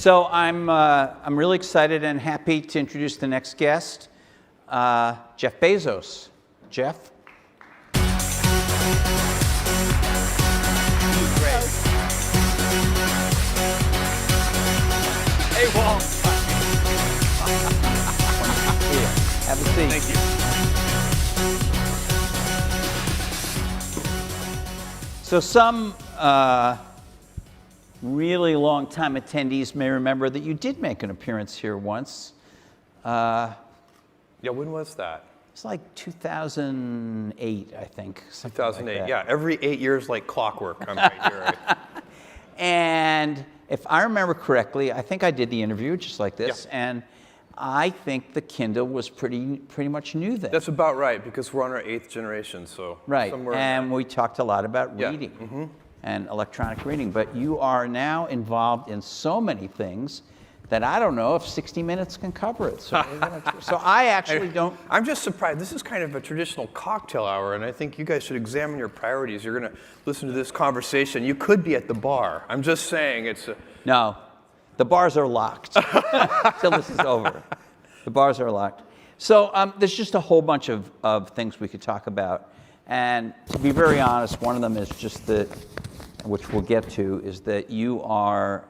So I'm really excited and happy to introduce the next guest, Jeff Bezos. Jeff. Great. Hey, Walt. Have a seat. Thank you. So some really long-time attendees may remember that you did make an appearance here once. Yeah, when was that? It's like 2008, I think. 2008. Yeah, every 8 years like clockwork. I'm right here. And if I remember correctly, I think I did the interview just like this, and I think the Kindle was pretty much new then. That's about right, because we're on our 8th generation, so right. somewhere And we talked a lot about reading and electronic reading, but you are now involved in so many things that I don't know if 60 minutes can cover it. So, so I actually don't. I'm just surprised. This is kind of a traditional cocktail hour, and I think you guys should examine your priorities. You're going to listen to this conversation. You could be at the bar. I'm just saying it's a... No, the bars are locked till this is over. The bars are locked. So there's just a whole bunch of things we could talk about. And to be very honest, one of them is just that, which we'll get to, is that you are...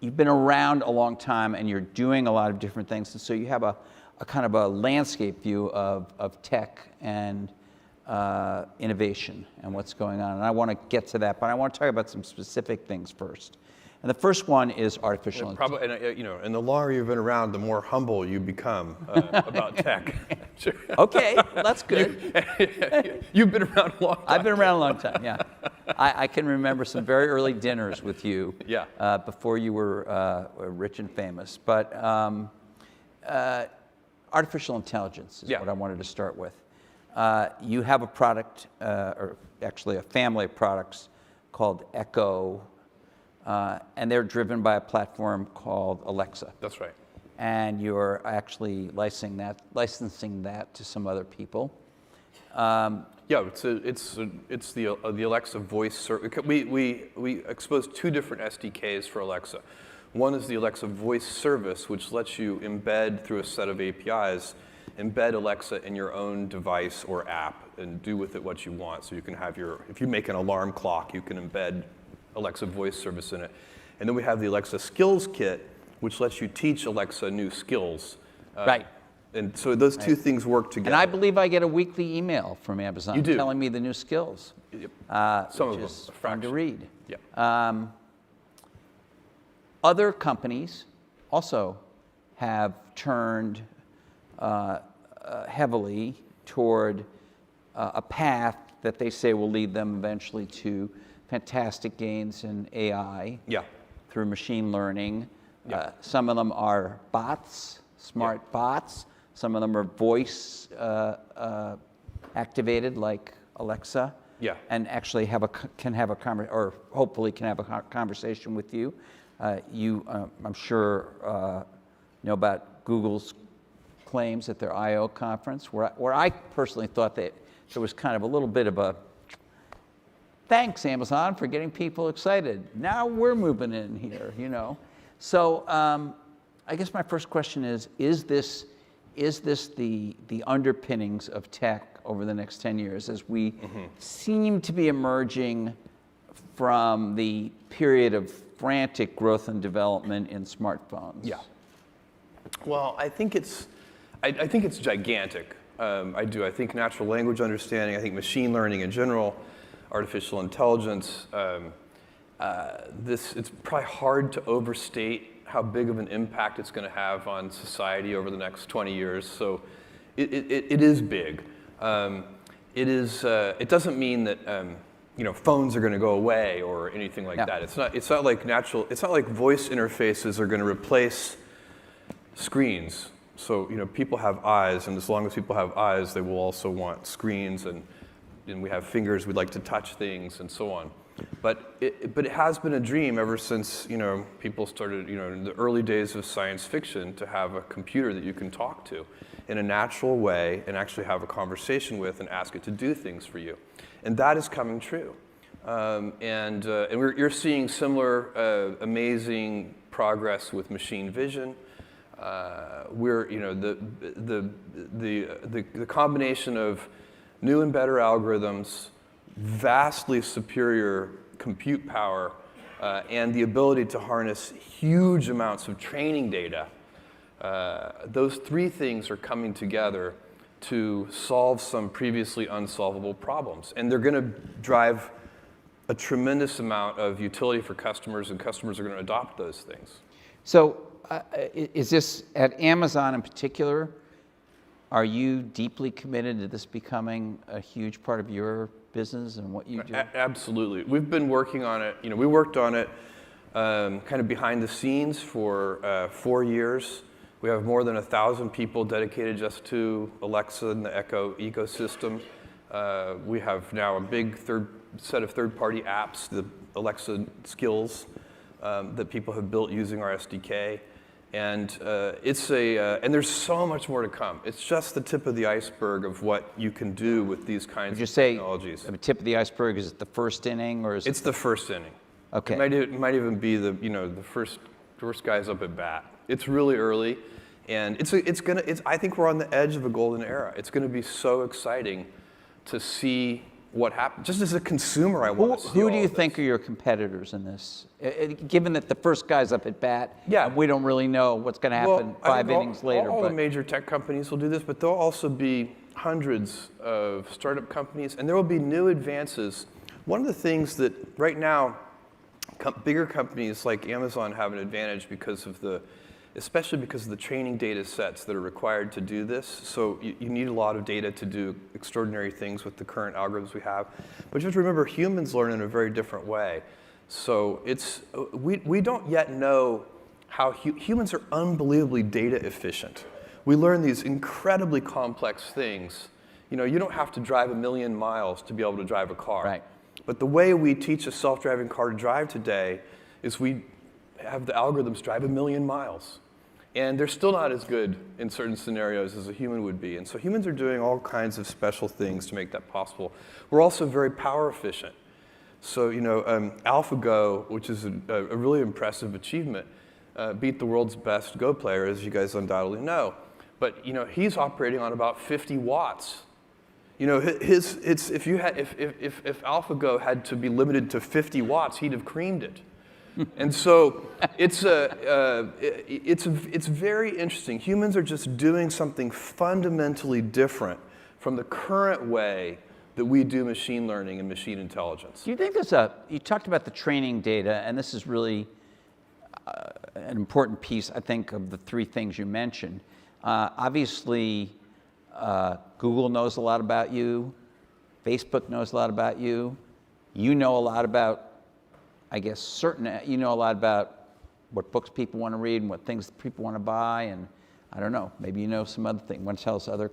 you've been around a long time and you're doing a lot of different things. And so you have a kind of a landscape view of tech and innovation and what's going on. And I want to get to that, but I want to talk about some specific things first. And the first one is artificial intelligence. And, and the longer you've been around, the more humble you become about tech. Sure. Okay, well, that's good. You've been around a long time. I've been around a long time, yeah. I can remember some very early dinners with you before you were rich and famous. But artificial intelligence is what I wanted to start with. You have a product, or actually a family of products called Echo, and they're driven by a platform called Alexa. That's right. And you're actually licensing that to some other people. Yeah, it's the Alexa voice service. We exposed 2 different SDKs for Alexa. One is the Alexa voice service, which lets you embed through a set of APIs, embed Alexa in your own device or app and do with it what you want. So you can have if you make an alarm clock, you can embed Alexa voice service in it. And then we have the Alexa skills kit, which lets you teach Alexa new skills. Right. And so those 2 things work together. And I believe I get a weekly email from Amazon telling me the new skills. Yep. Some of them is fun to read. Yeah. Other companies also have turned heavily toward a path that they say will lead them eventually to fantastic gains in AI through machine learning. Some of them are bots, smart bots. Some of them are voice activated, like Alexa, and actually hopefully can have a conversation with you. I'm sure, know about Google's claims at their I/O conference, where I personally thought that there was kind of a little bit of a thanks, Amazon, for getting people excited. Now we're moving in here, So I guess my first question is this the underpinnings of tech over the next 10 years as we seem to be emerging from the period of frantic growth and development in smartphones? Yeah. Well, I think it's gigantic. I do. I think natural language understanding, I think machine learning in general, artificial intelligence, it's probably hard to overstate how big of an impact it's going to have on society over the next 20 years. So it is big. It doesn't mean that phones are going to go away or anything like that. It's not like voice interfaces are going to replace screens. So people have eyes, and as long as people have eyes, they will also want screens, and we have fingers. We'd like to touch things, and so on. But it has been a dream ever since people started in the early days of science fiction to have a computer that you can talk to in a natural way and actually have a conversation with and ask it to do things for you, and that is coming true. You're seeing similar amazing progress with machine vision. The combination of new and better algorithms, vastly superior compute power, and the ability to harness huge amounts of training data. Those three things are coming together to solve some previously unsolvable problems. And they're going to drive a tremendous amount of utility for customers, and customers are going to adopt those things. So is this, at Amazon in particular, are you deeply committed to this becoming a huge part of your business and what you do? Absolutely. We've been working on it. We worked on it kind of behind the scenes for 4 years. We have more than 1,000 people dedicated just to Alexa and the Echo ecosystem. We have now a big set of third-party apps, the Alexa skills, that people have built using our SDK. And and there's so much more to come. It's just the tip of the iceberg of what you can do with these kinds of technologies. Would you say the tip of the iceberg, is it the first inning, or is it's the first inning? Okay. It might even be the first guys up at bat. It's really early, and I think we're on the edge of a golden era. It's going to be so exciting to see what happens. Just as a consumer, I want to see who do you think are your competitors in this? Given that the first guy's up at bat, we don't really know what's going to happen 5 innings later. All the major tech companies will do this, but there'll also be hundreds of startup companies, and there will be new advances. One of the things that right now, bigger companies like Amazon have an advantage especially because of the training data sets that are required to do this. So you need a lot of data to do extraordinary things with the current algorithms we have. But just remember, humans learn in a very different way. So we don't yet know how humans are unbelievably data efficient. We learn these incredibly complex things. You don't have to drive 1 million miles to be able to drive a car. Right. But the way we teach a self-driving car to drive today is we have the algorithms drive 1 million miles. And they're still not as good in certain scenarios as a human would be. And so humans are doing all kinds of special things to make that possible. We're also very power efficient. So, AlphaGo, which is a really impressive achievement, beat the world's best Go player, as you guys undoubtedly know. But, he's operating on about 50 watts. If AlphaGo had to be limited to 50 watts, he'd have creamed it. And so it's very interesting. Humans are just doing something fundamentally different from the current way that we do machine learning and machine intelligence. Do you think you talked about the training data, and this is really an important piece, I think, of the three things you mentioned. Obviously, Google knows a lot about you. Facebook knows a lot about you. You know a lot about, I guess, you know a lot about what books people want to read and what things people want to buy, and I don't know, maybe you know some other thing. Want to tell us other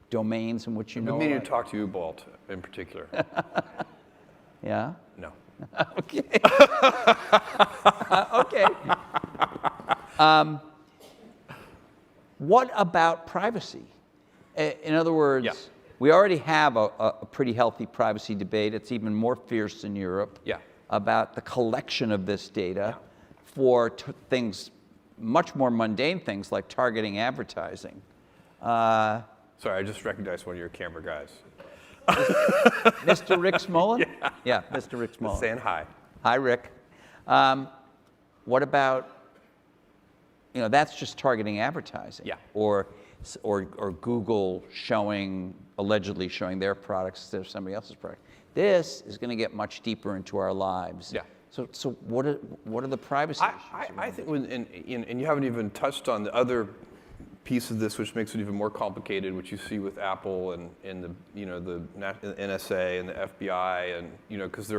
domains in which you know? I mean, to talk to you, Bolt, in particular. Yeah? No. Okay. Okay. What about privacy? In other words, we already have a pretty healthy privacy debate. It's even more fierce in Europe. Yeah. About the collection of this data for things, much more mundane things like targeting advertising. Sorry, I just recognized one of your camera guys. Mr. Rick Smolin? Yeah, Mr. Rick Smolin. Just saying hi. Hi, Rick. What about, that's just targeting advertising. Yeah. Or Google allegedly showing their products instead of somebody else's product. This is going to get much deeper into our lives. Yeah. So what are the privacy issues? I think and you haven't even touched on the other piece of this, which makes it even more complicated, which you see with Apple and the NSA and the FBI, and because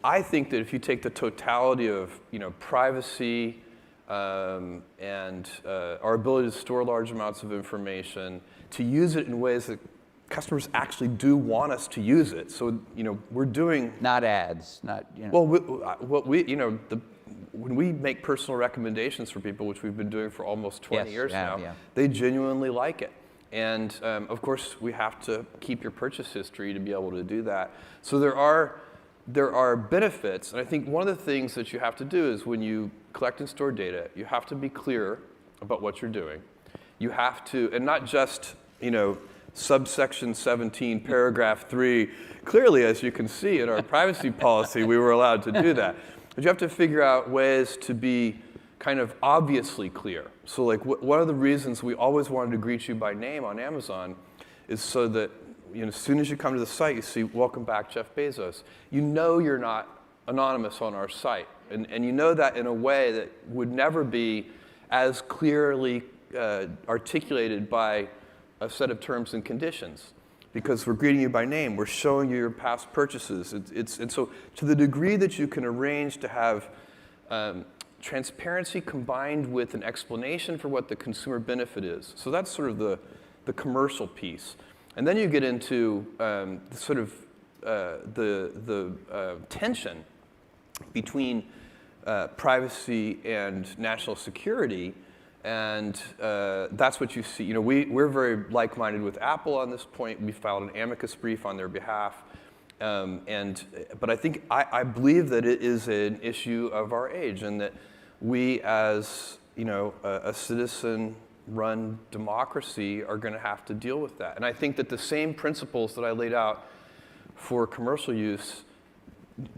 I think that if you take the totality of privacy and our ability to store large amounts of information, to use it in ways that customers actually do want us to use it. So, we're doing... Not ads, not, Well, when we make personal recommendations for people, which we've been doing for almost 20 years now, they genuinely like it. And of course, we have to keep your purchase history to be able to do that. So there are benefits, and I think one of the things that you have to do is when you collect and store data, you have to be clear about what you're doing. You have to, and not just, subsection 17, paragraph 3. Clearly, as you can see in our privacy policy, we were allowed to do that. But you have to figure out ways to be kind of obviously clear. So like one of the reasons we always wanted to greet you by name on Amazon is so that as soon as you come to the site, you see, welcome back, Jeff Bezos. You know you're not anonymous on our site. And you know that in a way that would never be as clearly articulated by a set of terms and conditions. Because we're greeting you by name, we're showing you your past purchases. And so to the degree that you can arrange to have transparency combined with an explanation for what the consumer benefit is. So that's sort of the commercial piece. And then you get into the sort of the tension between privacy and national security, and that's what you see. We're very like-minded with Apple on this point. We filed an amicus brief on their behalf, but I think I believe that it is an issue of our age, and that we, as a citizen-run democracy, are going to have to deal with that. And I think that the same principles that I laid out for commercial use,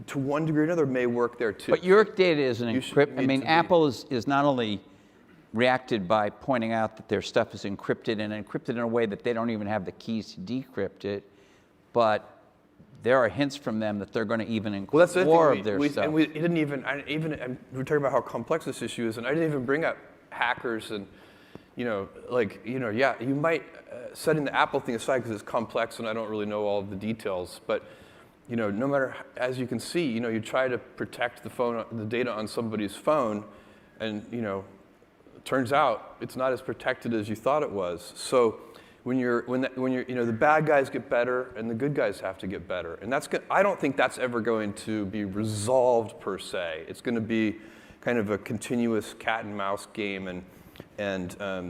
to one degree or another, may work there too. But your data is an encrypted. Apple is not only reacted by pointing out that their stuff is encrypted and encrypted in a way that they don't even have the keys to decrypt it, but there are hints from them that they're going to even include more of their stuff. And we didn't even, we're talking about how complex this issue is, and I didn't even bring up hackers and, you might, setting the Apple thing aside because it's complex and I don't really know all of the details, but, no matter, as you can see, you try to protect the data on somebody's phone, and, it turns out it's not as protected as you thought it was. So when the bad guys get better and the good guys have to get better, and I don't think that's ever going to be resolved per se. It's going to be kind of a continuous cat and mouse game, and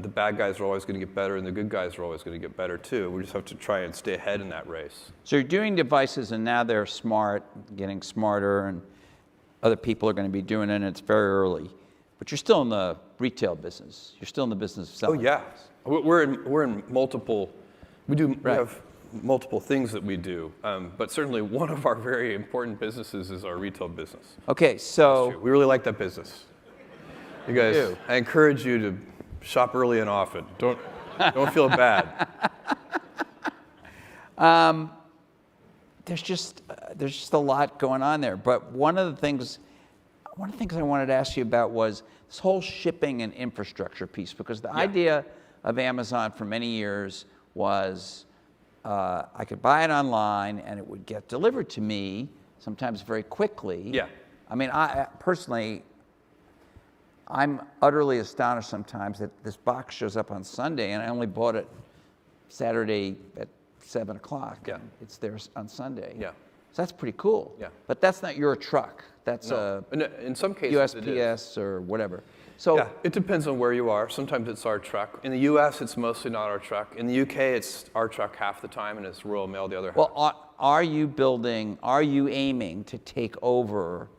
the bad guys are always going to get better and the good guys are always going to get better too. We just have to try and stay ahead in that race. So you're doing devices, and now they're smart, getting smarter, and other people are going to be doing it, and it's very early. But you're still in the retail business. You're still in the business of selling. Oh yeah, we're in multiple. We have multiple things that we do, but certainly one of our very important businesses is our retail business. Okay, so we really like that business. You guys, I encourage you to shop early and often. Don't feel bad. There's just a lot going on there. But one of the things I wanted to ask you about was this whole shipping and infrastructure piece, because the idea of Amazon for many years was I could buy it online and it would get delivered to me, sometimes very quickly. Yeah. I mean, I personally, I'm utterly astonished sometimes that this box shows up on Sunday and I only bought it Saturday at 7 o'clock. Yeah. It's there on Sunday. Yeah. So that's pretty cool. Yeah. But that's not your truck. That's in some cases USPS or whatever. So yeah, it depends on where you are. Sometimes it's our truck. In the U.S., it's mostly not our truck. In the U.K., it's our truck half the time, and it's Royal Mail the other half. Well, are you aiming to take over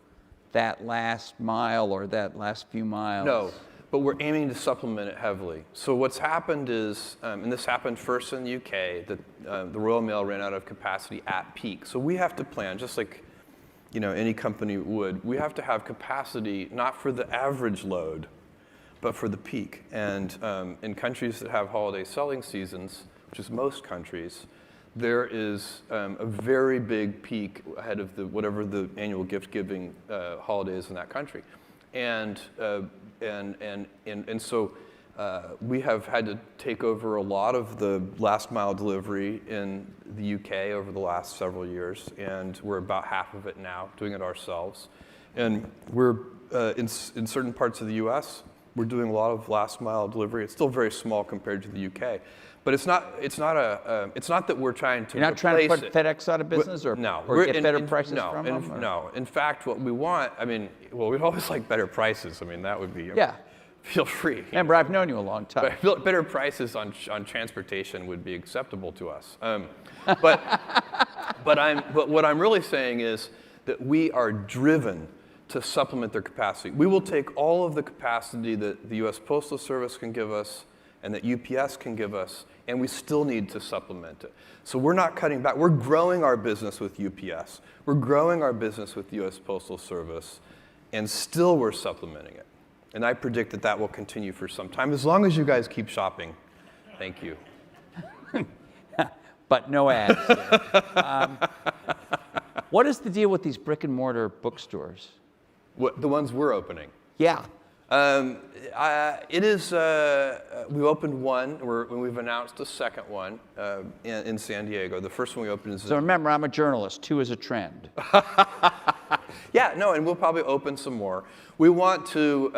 that last mile or that last few miles? No, but we're aiming to supplement it heavily. So what's happened is, and this happened first in the UK, that the Royal Mail ran out of capacity at peak. So we have to plan, just like any company would, we have to have capacity not for the average load, but for the peak. And in countries that have holiday selling seasons, which is most countries, there is a very big peak ahead of whatever the annual gift-giving holiday is in that country. And so we have had to take over a lot of the last mile delivery in the UK over the last several years, and we're about half of it now, doing it ourselves. And we're in certain parts of the US, we're doing a lot of last mile delivery. It's still very small compared to the UK, but it's not that we're trying to. You're not trying to put FedEx out of business, or get better prices from them? No. In fact, what we want, we'd always like better prices. That would be. Yeah. feel free. Remember, I've known you a long time. But better prices on transportation would be acceptable to us. But what I'm really saying is that we are driven to supplement their capacity. We will take all of the capacity that the U.S. Postal Service can give us and that UPS can give us, and we still need to supplement it. So we're not cutting back. We're growing our business with UPS. We're growing our business with the U.S. Postal Service, and still we're supplementing it. And I predict that that will continue for some time, as long as you guys keep shopping. Thank you. But no ads. What is the deal with these brick and mortar bookstores? The ones we're opening? Yeah. It is, we opened one, we've announced a second one in San Diego. The first one we opened is... So remember, I'm a journalist. 2 is a trend. Yeah, no, and we'll probably open some more. We want to,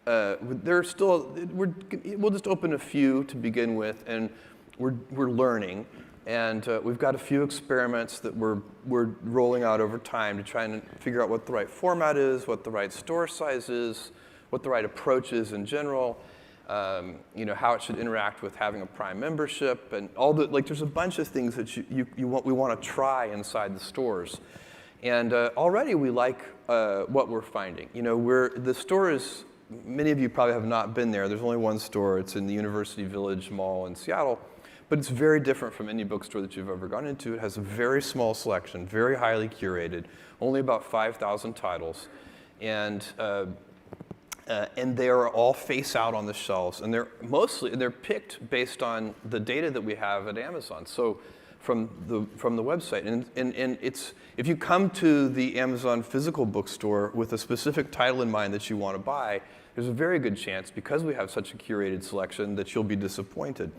we'll just open a few to begin with, and we're learning. And we've got a few experiments that we're rolling out over time to try and figure out what the right format is, what the right store size is, what the right approach is in general, how it should interact with having a Prime membership, and all the, there's a bunch of things that we want to try inside the stores. And already we like what we're finding. The store is, many of you probably have not been there. There's only one store. It's in the University Village Mall in Seattle. But it's very different from any bookstore that you've ever gone into. It has a very small selection, very highly curated, only about 5,000 titles. And they are all face out on the shelves. And they're picked based on the data that we have at Amazon. So from the website. And it's, if you come to the Amazon physical bookstore with a specific title in mind that you want to buy, there's a very good chance, because we have such a curated selection, that you'll be disappointed.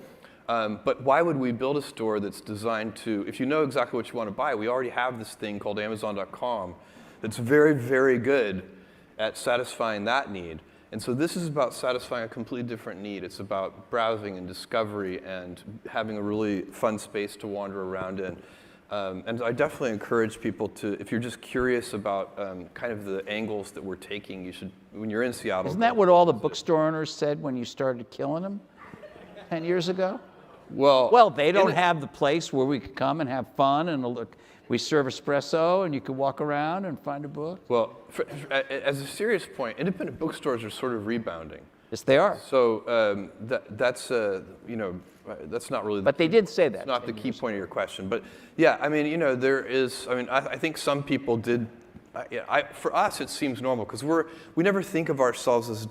But why would we build a store that's designed to, if you know exactly what you want to buy, we already have this thing called Amazon.com that's very, very good at satisfying that need. And so this is about satisfying a completely different need. It's about browsing and discovery and having a really fun space to wander around in. And I definitely encourage people to, if you're just curious about kind of the angles that we're taking, you should, when you're in Seattle. Isn't that what all the bookstore owners said when you started killing them 10 years ago? Well, they don't have the place where we could come and have fun, and we serve espresso, and you could walk around and find a book. Well, as a serious point, independent bookstores are sort of rebounding. Yes, they are. So that's not really. But they did say that. It's not the key point of your question. But yeah, I mean, there is. I mean, I think some people did. For us, it seems normal because we never think of ourselves as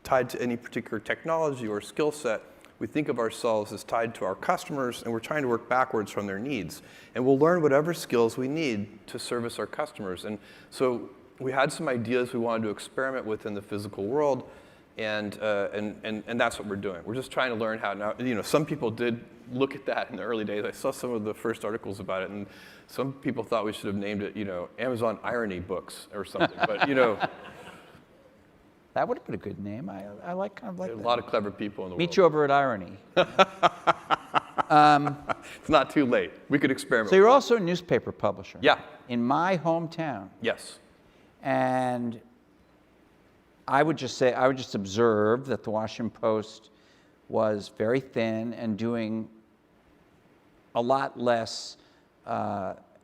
tied to any particular technology or skill set. We think of ourselves as tied to our customers, and we're trying to work backwards from their needs. And we'll learn whatever skills we need to service our customers. And so we had some ideas we wanted to experiment with in the physical world, and that's what we're doing. We're just trying to learn how. Now, some people did look at that in the early days. I saw some of the first articles about it, and some people thought we should have named it, Amazon Irony Books or something. But that would have been a good name. I like kind of like that. A lot of clever people in the world. Meet you over at Irony. It's not too late. We could experiment. So you're also a newspaper publisher. Yeah. In my hometown. Yes. And I would just observe that the Washington Post was very thin and doing a lot less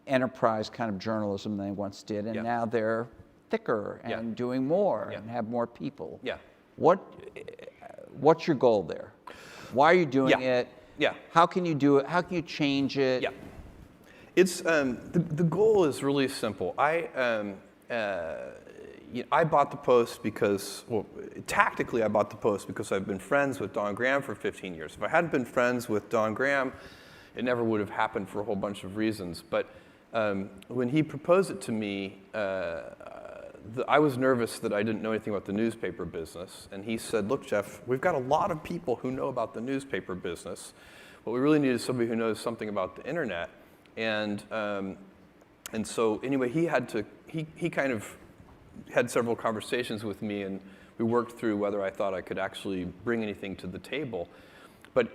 enterprise kind of journalism than they once did. And now they're thicker and doing more and have more people. Yeah. What's your goal there? Why are you doing it? Yeah. How can you do it? How can you change it? Yeah. It's the goal is really simple. I bought the Post because, tactically I bought the Post because I've been friends with Don Graham for 15 years. If I hadn't been friends with Don Graham, it never would have happened for a whole bunch of reasons. But when he proposed it to me, I was nervous that I didn't know anything about the newspaper business. And he said, look, Jeff, we've got a lot of people who know about the newspaper business. What we really need is somebody who knows something about the internet. And so anyway, he kind of had several conversations with me, and we worked through whether I thought I could actually bring anything to the table. But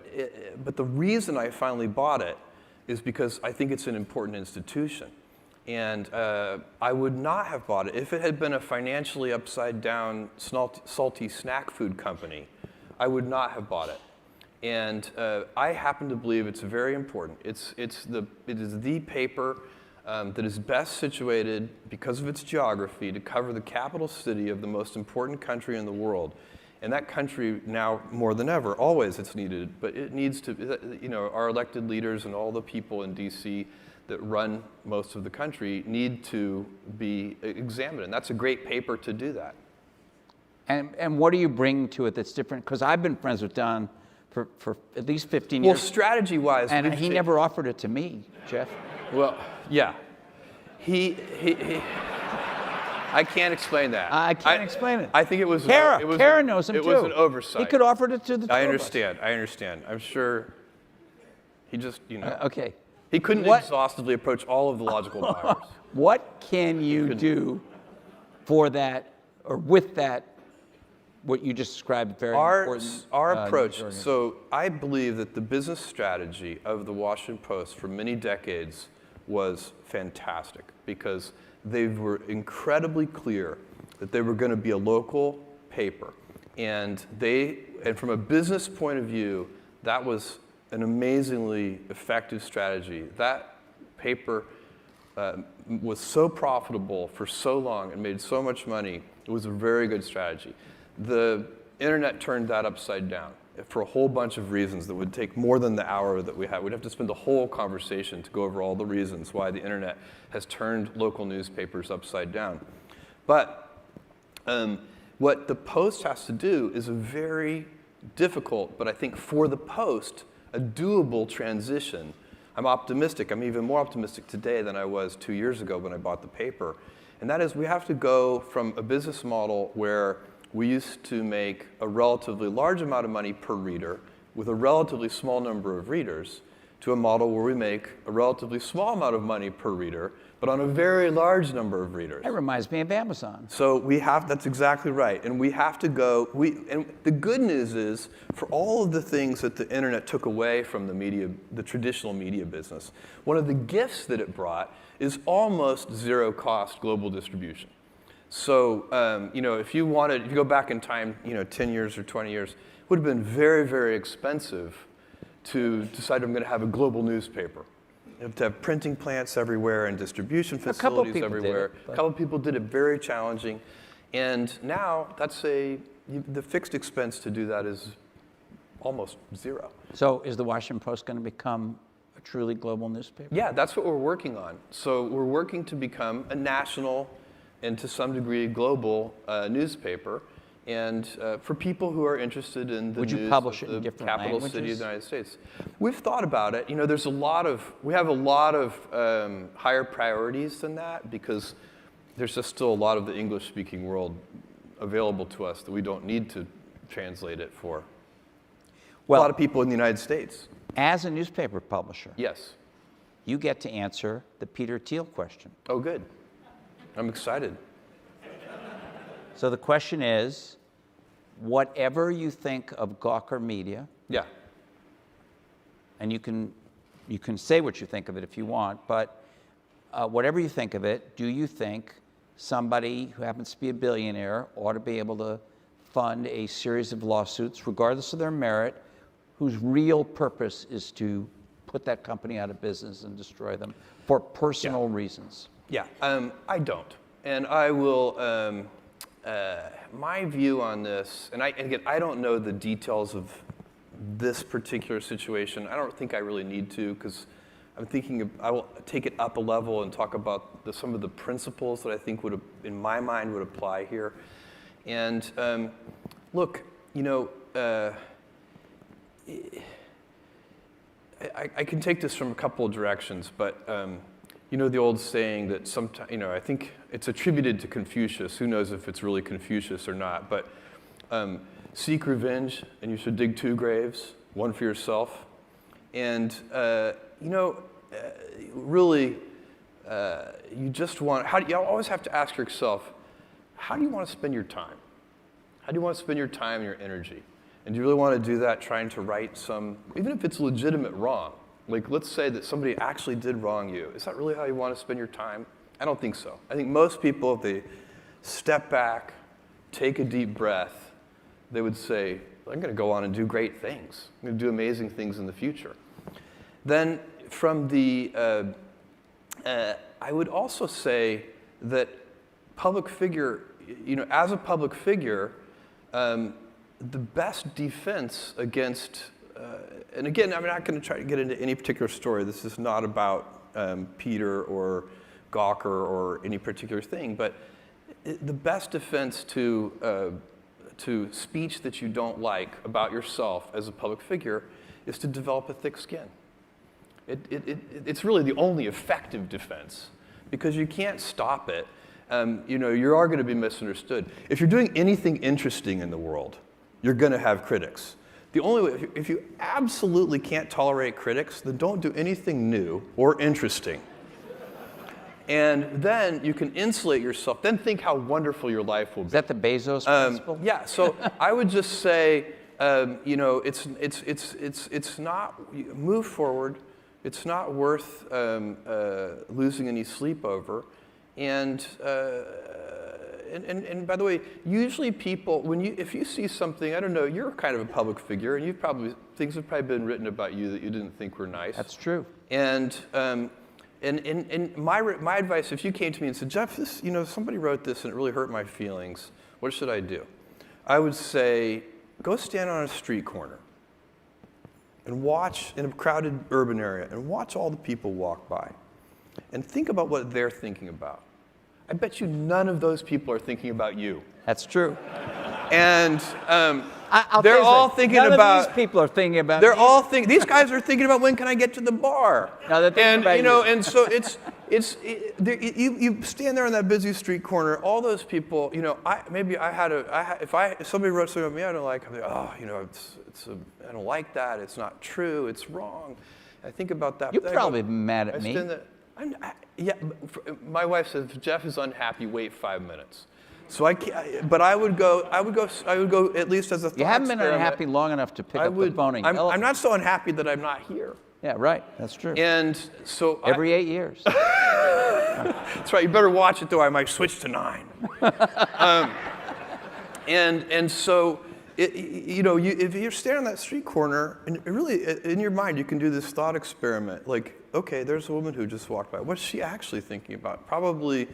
the reason I finally bought it is because I think it's an important institution. And I would not have bought it. If it had been a financially upside down, salty snack food company, I would not have bought it. And I happen to believe it's very important. It is the paper that is best situated, because of its geography, to cover the capital city of the most important country in the world. And that country now, more than ever, always it's needed, but it needs to, our elected leaders and all the people in DC that run most of the country need to be examined. And that's a great paper to do that. And what do you bring to it that's different? Because I've been friends with Don for at least 15 years. Well, strategy-wise... And he never offered it to me, Jeff. Well, yeah. I can't explain that. I can't explain it. I think it was... Kara knows him, too. It was an oversight. He could have offered it to the two I of us. understand. I'm sure he just, Okay. He couldn't exhaustively approach all of the logical buyers. What can you do for that, or with that, what you just described, very important? Our approach, so I believe that the business strategy of the Washington Post for many decades was fantastic, because they were incredibly clear that they were going to be a local paper. And from a business point of view, that was an amazingly effective strategy. That paper was so profitable for so long and made so much money. It was a very good strategy. The internet turned that upside down for a whole bunch of reasons that would take more than the hour that we have. We'd have to spend the whole conversation to go over all the reasons why the internet has turned local newspapers upside down. But what the Post has to do is a very difficult, but I think for the Post, a doable transition. I'm optimistic. I'm even more optimistic today than I was 2 years ago when I bought the paper. And that is, we have to go from a business model where we used to make a relatively large amount of money per reader with a relatively small number of readers, to a model where we make a relatively small amount of money per reader, but on a very large number of readers. That reminds me of Amazon. So that's exactly right. And we have to go, and the good news is, for all of the things that the internet took away from the traditional media business, one of the gifts that it brought is almost zero cost global distribution. So, if you go back in time, 10 years or 20 years, it would have been very, very expensive to decide I'm going to have a global newspaper. You have to have printing plants everywhere and distribution facilities everywhere. A couple of people did it, very challenging. And now the fixed expense to do that is almost zero. So is the Washington Post going to become a truly global newspaper? Yeah, that's what we're working on. So we're working to become a national and to some degree global newspaper. And for people who are interested in the Would you news publish of it in the different capital languages? city of the United States. We've thought about it. We have a lot of higher priorities than that, because there's just still a lot of the English-speaking world available to us that we don't need to translate it for. Well, a lot of people in the United States. As a newspaper publisher, Yes. you get to answer the Peter Thiel question. Oh, good. I'm excited. So the question is, whatever you think of Gawker Media, Yeah. and you can say what you think of it if you want, but whatever you think of it, do you think somebody who happens to be a billionaire ought to be able to fund a series of lawsuits, regardless of their merit, whose real purpose is to put that company out of business and destroy them for personal reasons? Yeah, I don't. And I will, my view on this, and again, I don't know the details of this particular situation. I don't think I really need to, because I'm thinking I will take it up a level and talk about some of the principles that I think in my mind, would apply here. And look, I can take this from a couple of directions, but the old saying that sometimes, I think it's attributed to Confucius. Who knows if it's really Confucius or not? But seek revenge, and you should dig 2 graves, one for yourself. And really, you just want. You always have to ask yourself, how do you want to spend your time? How do you want to spend your time and your energy? And do you really want to do that trying to right even if it's legitimate wrong, Like, let's say that somebody actually did wrong you. Is that really how you want to spend your time? I don't think so. I think most people, if they step back, take a deep breath, they would say, I'm going to go on and do great things. I'm going to do amazing things in the future. Then from the, I would also say that public figure, as a public figure, the best defense against, and again, I'm not going to try to get into any particular story. This is not about Peter or Gawker or any particular thing, but the best defense to speech that you don't like about yourself as a public figure is to develop a thick skin. It's really the only effective defense, because you can't stop it. You are going to be misunderstood. If you're doing anything interesting in the world, you're going to have critics. The only way, if you absolutely can't tolerate critics, then don't do anything new or interesting. And then you can insulate yourself. Then think how wonderful your life will be. Is that the Bezos principle? Yeah. So I would just say, it's not, move forward. It's not worth losing any sleep over. And by the way, usually people, if you see something, I don't know, you're kind of a public figure, and things have probably been written about you that you didn't think were nice. That's true. And my advice, if you came to me and said, Jeff, somebody wrote this and it really hurt my feelings, what should I do? I would say, go stand on a street corner and watch in a crowded urban area and watch all the people walk by and think about what they're thinking about. I bet you none of those people are thinking about you. That's true. And they're all thinking none about. Of these people are thinking about. They're all thinking. These guys are thinking about when can I get to the bar. No, they're thinking about you. And so you stand there on that busy street corner. All those people. If somebody wrote something about me I don't like, I'm like, I don't like that. It's not true. It's wrong. I think about that. You're probably mad at me. My wife says if Jeff is unhappy, wait 5 minutes. So but I would go at least as a thought. You haven't been unhappy long enough to pick up the phone and yell. I'm not so unhappy that I'm not here. Yeah, right. That's true. And so every 8 years. That's right. You better watch it though. I might switch to 9. And so if you're standing on that street corner, and really in your mind you can do this thought experiment. Like, okay, there's a woman who just walked by. What's she actually thinking about? Probably.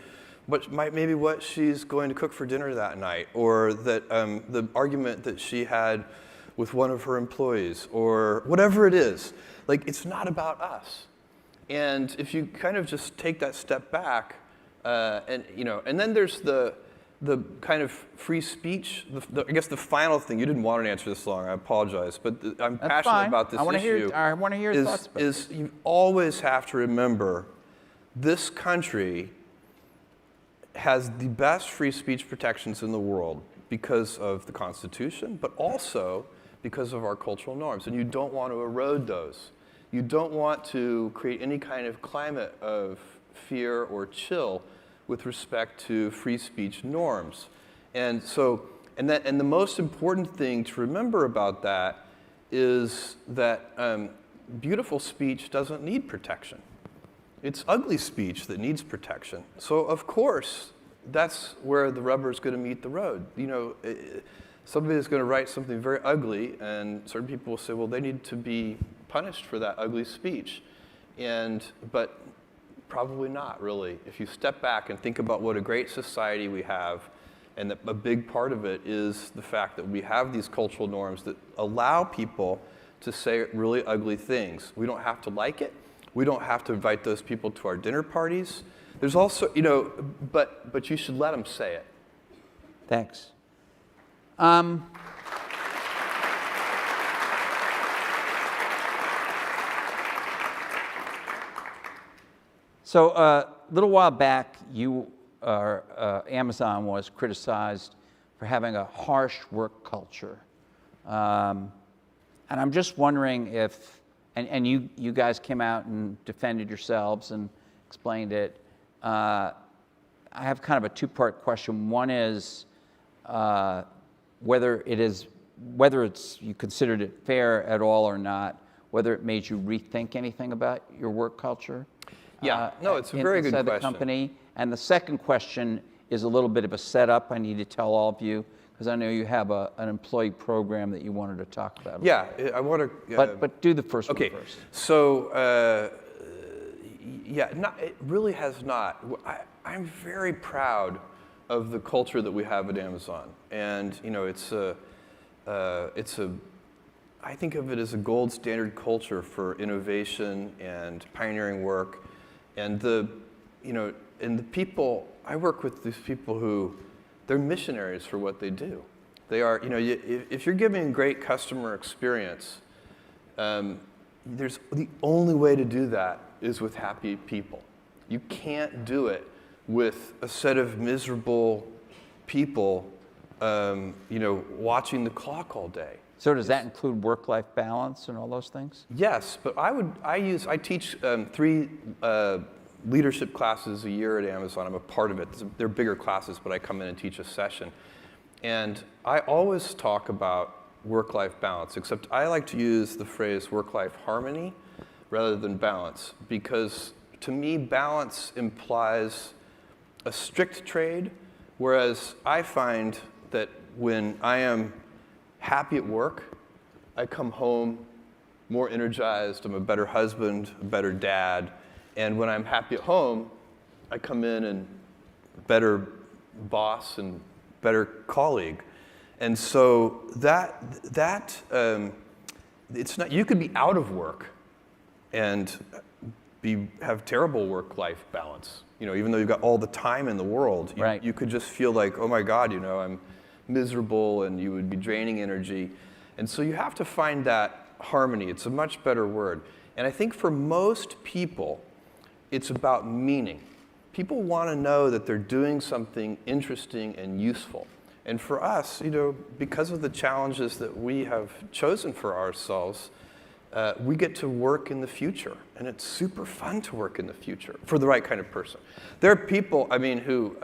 Maybe what she's going to cook for dinner that night, or that the argument that she had with one of her employees, or whatever it is. Like, it's not about us. And if you kind of just take that step back, and then there's the kind of free speech. I guess the final thing. You didn't want to answer this long. I apologize, but I'm passionate about this issue. I want to hear your thoughts. Is you always have to remember, this country has the best free speech protections in the world because of the Constitution, but also because of our cultural norms. And you don't want to erode those. You don't want to create any kind of climate of fear or chill with respect to free speech norms. And so, and the most important thing to remember about that is that beautiful speech doesn't need protection. It's ugly speech that needs protection. So of course, that's where the rubber is going to meet the road. Somebody is going to write something very ugly, and certain people will say, well, they need to be punished for that ugly speech. But probably not, really. If you step back and think about what a great society we have, and that a big part of it is the fact that we have these cultural norms that allow people to say really ugly things. We don't have to like it. We don't have to invite those people to our dinner parties. There's also, but you should let them say it. Thanks. So a little while back, Amazon was criticized for having a harsh work culture. And I'm just wondering if, and you guys came out and defended yourselves and explained it. I have kind of a two-part question. One is whether you considered it fair at all or not whether it made you rethink anything about your work culture. Yeah, no, it's a very good inside the question. company. And the second question is a little bit of a setup I need to tell all of you, because I know you have an employee program that you wanted to talk about. Yeah, I want to. But do the first one first. So it really has not. I'm very proud of the culture that we have at Amazon, and I think of it as a gold standard culture for innovation and pioneering work, and the people I work with, these people who they're missionaries for what they do. They are, if you're giving great customer experience, there's the only way to do that is with happy people. You can't do it with a set of miserable people, watching the clock all day. So does that include work-life balance and all those things? Yes, but I teach 3 leadership classes a year at Amazon. I'm a part of it. They're bigger classes, but I come in and teach a session. And I always talk about work-life balance, except I like to use the phrase work-life harmony rather than balance, because to me, balance implies a strict trade, whereas I find that when I am happy at work, I come home more energized, I'm a better husband, a better dad, and when I'm happy at home, I come in and better boss and better colleague. And so it's not, you could be out of work and have terrible work-life balance. Even though you've got all the time in the world, you could just feel like, oh my God, I'm miserable, and you would be draining energy. And so you have to find that harmony. It's a much better word. And I think for most people, it's about meaning. People want to know that they're doing something interesting and useful. And for us, because of the challenges that we have chosen for ourselves, we get to work in the future, and it's super fun to work in the future for the right kind of person. There are people, who,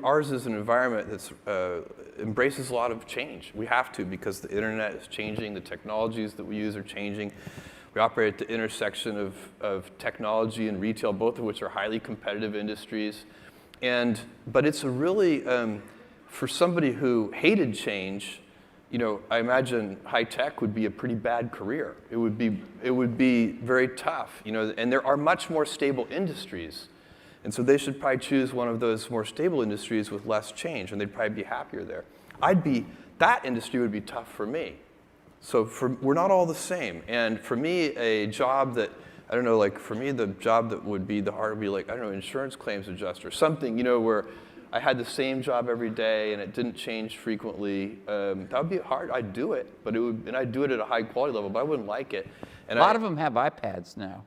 ours is an environment that embraces a lot of change. We have to, because the internet is changing, the technologies that we use are changing. We operate at the intersection of technology and retail, both of which are highly competitive industries. But it's a really, for somebody who hated change, I imagine high tech would be a pretty bad career. It would be very tough, and there are much more stable industries. And so they should probably choose one of those more stable industries with less change, and they'd probably be happier there. That industry would be tough for me. So we're not all the same. And for me, a job that, for me, the job that would be the hard would be insurance claims adjuster, something, where I had the same job every day and it didn't change frequently. That would be hard. I'd do it, and I'd do it at a high quality level, but I wouldn't like it. And a lot of them have iPads now.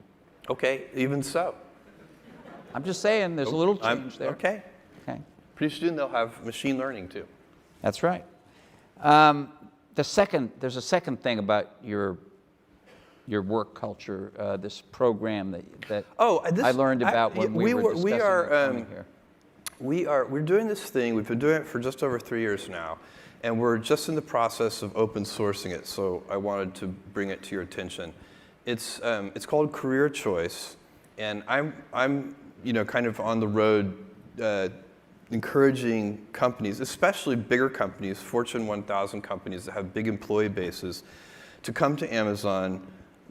Okay, even so. I'm just saying, there's a little change there. Okay. Pretty soon they'll have machine learning too. That's right. There's a second thing about your work culture, this program that I learned about when we were discussing coming here. We're doing this thing. We've been doing it for just over 3 years now, and we're just in the process of open sourcing it. So I wanted to bring it to your attention. It's called Career Choice, and I'm kind of on the road encouraging companies, especially bigger companies, Fortune 1000 companies that have big employee bases, to come to Amazon,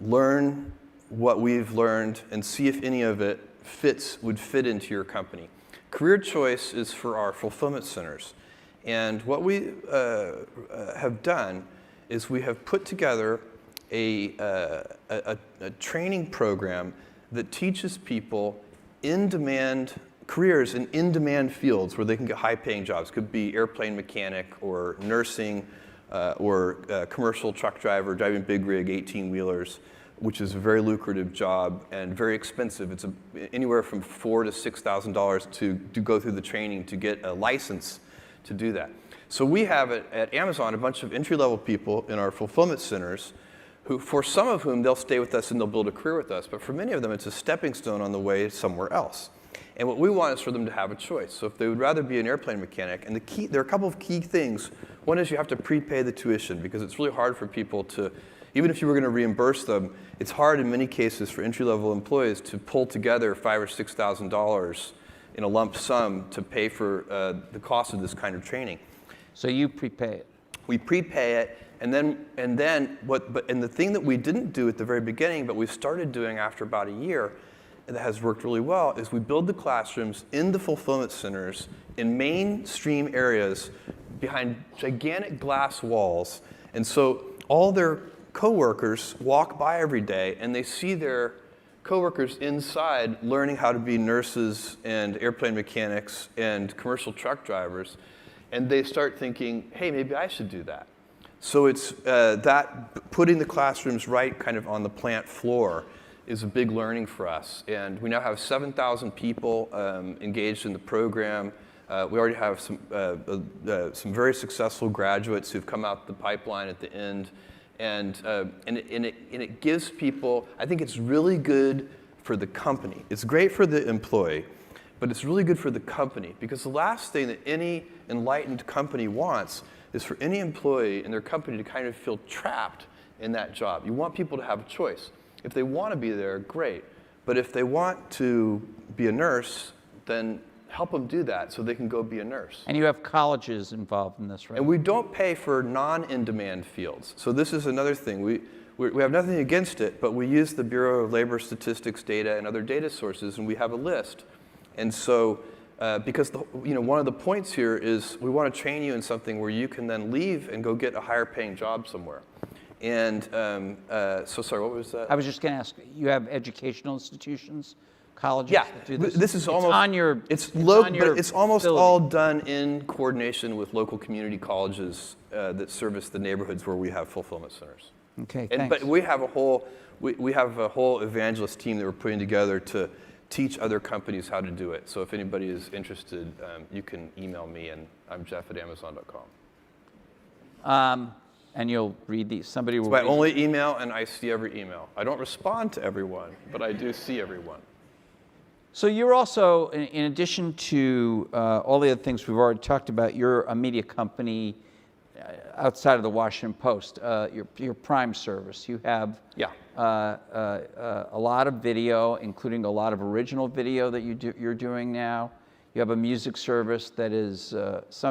learn what we've learned, and see if any of it would fit into your company. Career Choice is for our fulfillment centers. And what we have done is we have put together a training program that teaches people in-demand careers in in-demand fields where they can get high-paying jobs. Could be airplane mechanic or nursing or commercial truck driver, driving big rig 18-wheelers, which is a very lucrative job and very expensive. It's anywhere from $4,000 to $6,000 to go through the training to get a license to do that. So we have at Amazon a bunch of entry-level people in our fulfillment centers who, for some of whom, they'll stay with us and they'll build a career with us. But for many of them, it's a stepping stone on the way somewhere else. And what we want is for them to have a choice. So if they would rather be an airplane mechanic, and there are a couple of key things. One is you have to prepay the tuition, because it's really hard for people to, even if you were going to reimburse them, it's hard in many cases for entry-level employees to pull together $5,000 or $6,000 in a lump sum to pay for the cost of this kind of training. So you prepay it. We prepay it, and the thing that we didn't do at the very beginning, but we started doing after about a year, that has worked really well, is we build the classrooms in the fulfillment centers in mainstream areas behind gigantic glass walls. And so all their coworkers walk by every day and they see their coworkers inside learning how to be nurses and airplane mechanics and commercial truck drivers. And they start thinking, hey, maybe I should do that. So it's that putting the classrooms right kind of on the plant floor is a big learning for us. And we now have 7,000 people engaged in the program. We already have some very successful graduates who've come out the pipeline at the end. And it gives people, I think it's really good for the company. It's great for the employee, but it's really good for the company, because the last thing that any enlightened company wants is for any employee in their company to kind of feel trapped in that job. You want people to have a choice. If they want to be there, great. But if they want to be a nurse, then help them do that so they can go be a nurse. And you have colleges involved in this, right? And we don't pay for non-in-demand fields. So this is another thing. We have nothing against it, but we use the Bureau of Labor Statistics data and other data sources, and we have a list. And so, because one of the points here is we want to train you in something where you can then leave and go get a higher paying job somewhere. And so sorry, what was that? I was just going to ask, you have educational institutions, colleges Yeah, that do this? this is almost on your, it's local, on your but it's almost facility. all done in coordination with local community colleges that service the neighborhoods where we have fulfillment centers. Okay, And, thanks. but we have a whole evangelist team that we're putting together to teach other companies how to do it. So if anybody is interested, you can email me, and I'm jeff@amazon.com. And you'll read these. Somebody will It's my read only email, and I see every email. I don't respond to everyone, but I do see everyone. So you're also, in addition to all the other things we've already talked about, you're a media company outside of the Washington Post. Your Prime service. You have a lot of video, including a lot of original video that you're doing now. You have a music service that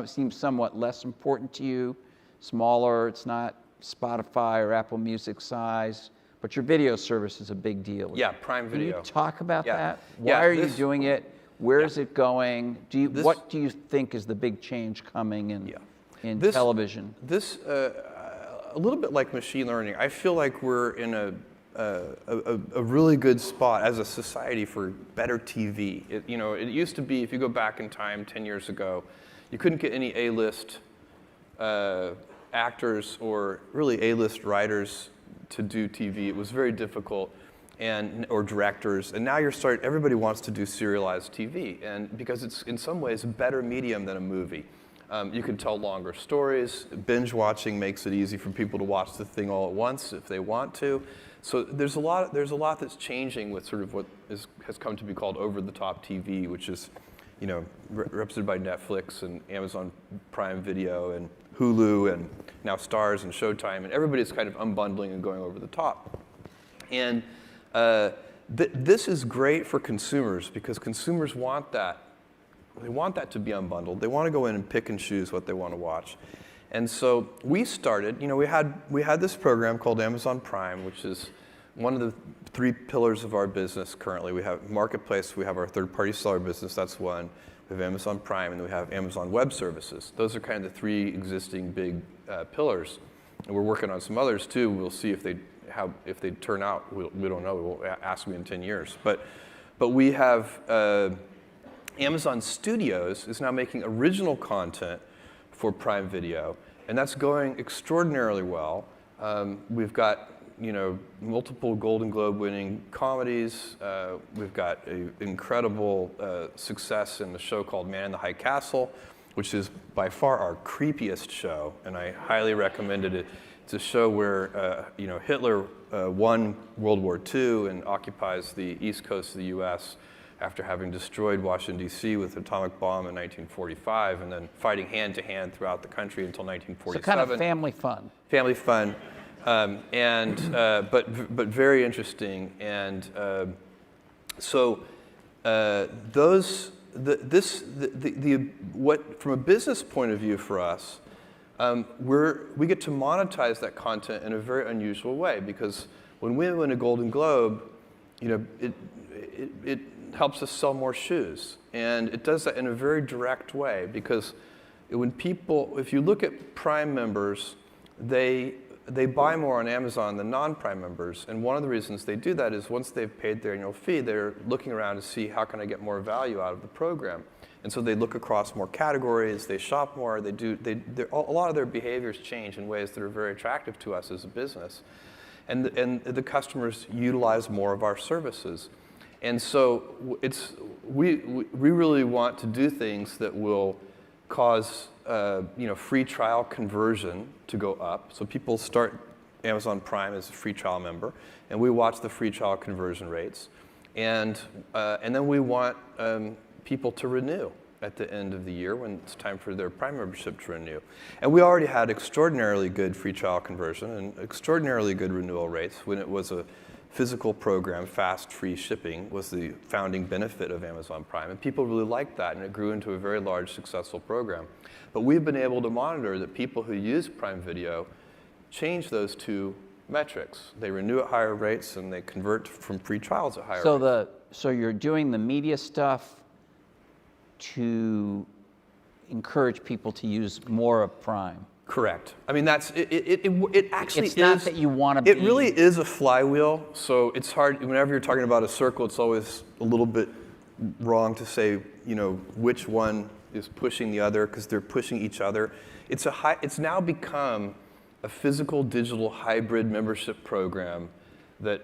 seems somewhat less important to you, smaller. It's not Spotify or Apple Music size. But your video service is a big deal. Yeah, Prime Video. Can you talk about that? Yeah, Why are you doing it? Where is it going? What do you think is the big change coming in television? This, a little bit like machine learning, I feel like we're in a really good spot as a society for better TV. It used to be, if you go back in time 10 years ago, you couldn't get any A-list actors or really A-list writers to do TV. It was very difficult, or directors. And now everybody wants to do serialized TV, and because it's in some ways a better medium than a movie. You can tell longer stories. Binge watching makes it easy for people to watch the thing all at once if they want to. So there's a lot that's changing with sort of what has come to be called over-the-top TV, which is, represented by Netflix and Amazon Prime Video and Hulu and now Starz and Showtime, and everybody's kind of unbundling and going over the top. And this is great for consumers because consumers want that. They want that to be unbundled. They want to go in and pick and choose what they want to watch. And so we started, we had this program called Amazon Prime, which is one of the 3 pillars of our business currently. We have Marketplace, we have our third-party seller business, that's one. We have Amazon Prime, and then we have Amazon Web Services. Those are kind of the 3 existing big pillars. And we're working on some others too. We'll see if they turn out. We don't know. We won't ask me in 10 years. But we have Amazon Studios is now making original content for Prime Video, and that's going extraordinarily well. We've got multiple Golden Globe winning comedies. We've got an incredible success in the show called Man in the High Castle, which is by far our creepiest show, and I highly recommend it. It's a show where Hitler won World War II and occupies the east coast of the U.S. after having destroyed Washington, D.C. with an atomic bomb in 1945, and then fighting hand-to-hand throughout the country until 1947. So kind of family fun. Family fun, but very interesting. And what from a business point of view for us, we get to monetize that content in a very unusual way, because when we win a Golden Globe, it helps us sell more shoes, and it does that in a very direct way, because if you look at Prime members, they buy more on Amazon than non-Prime members, and one of the reasons they do that is once they've paid their annual fee, they're looking around to see how can I get more value out of the program. And so they look across more categories, they shop more, a lot of their behaviors change in ways that are very attractive to us as a business. And the customers utilize more of our services. And so we really want to do things that will cause free trial conversion to go up. So people start Amazon Prime as a free trial member, and we watch the free trial conversion rates. And then we want people to renew at the end of the year when it's time for their Prime membership to renew. And we already had extraordinarily good free trial conversion and extraordinarily good renewal rates when it was a physical program. Fast, free shipping was the founding benefit of Amazon Prime, and people really liked that, and it grew into a very large, successful program. But we've been able to monitor that people who use Prime Video change those two metrics. They renew at higher rates, and they convert from free trials at higher rates. So you're doing the media stuff to encourage people to use more of Prime. Correct. I mean, it actually is. It's not that you want to be. It really is a flywheel, so it's hard. Whenever you're talking about a circle, it's always a little bit wrong to say, which one is pushing the other, because they're pushing each other. It's now become a physical digital hybrid membership program that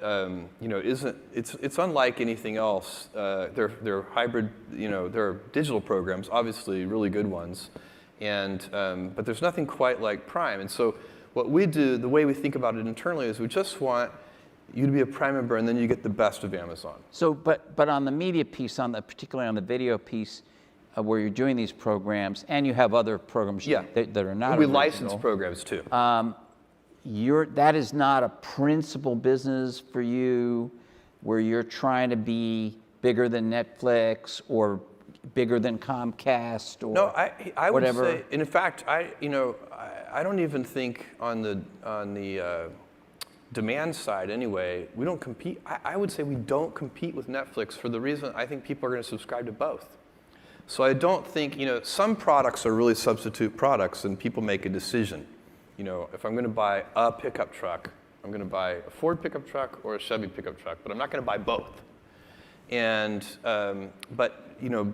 it's unlike anything else. They're hybrid, they're digital programs, obviously really good ones, but there's nothing quite like Prime. And so what we do, the way we think about it internally, is we just want you to be a Prime member, and then you get the best of Amazon. So, but on the media piece, particularly on the video piece, where you're doing these programs, and you have other programs that are not we original. license programs too. That is not a principal business for you, where you're trying to be bigger than Netflix or bigger than Comcast or no, I would whatever. say, and in fact, I don't even think on the demand side anyway, we don't compete. I would say we don't compete with Netflix for the reason I think people are going to subscribe to both. So I don't think, some products are really substitute products, and people make a decision. If I'm going to buy a pickup truck, I'm going to buy a Ford pickup truck or a Chevy pickup truck, but I'm not going to buy both. And but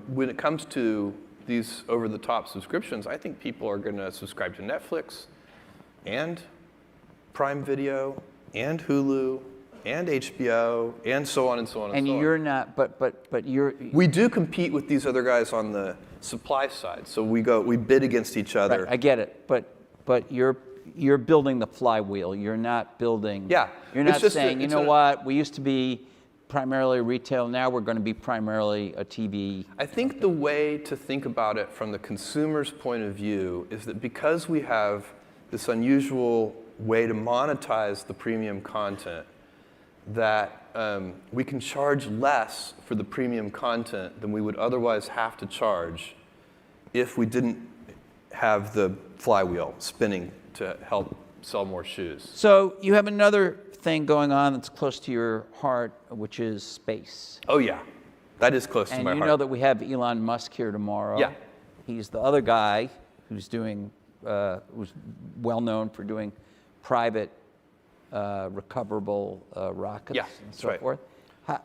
when it comes to these over-the-top subscriptions, I think people are going to subscribe to Netflix and Prime Video and Hulu and HBO and so on and so on and so on. And you're not, but you're. We do compete with these other guys on the supply side, so we bid against each other. Right, I get it, but you're building the flywheel. You're not building. Yeah. You're not saying, what, we used to be primarily retail, now we're going to be primarily a TV. I think the way to think about it from the consumer's point of view is that because we have this unusual way to monetize the premium content, that we can charge less for the premium content than we would otherwise have to charge if we didn't have the flywheel spinning to help sell more shoes. So you have another thing going on that's close to your heart, which is space. Oh yeah, that is close to my heart. And you know that we have Elon Musk here tomorrow. Yeah. He's the other guy who's who's well known for doing private recoverable rockets and so forth.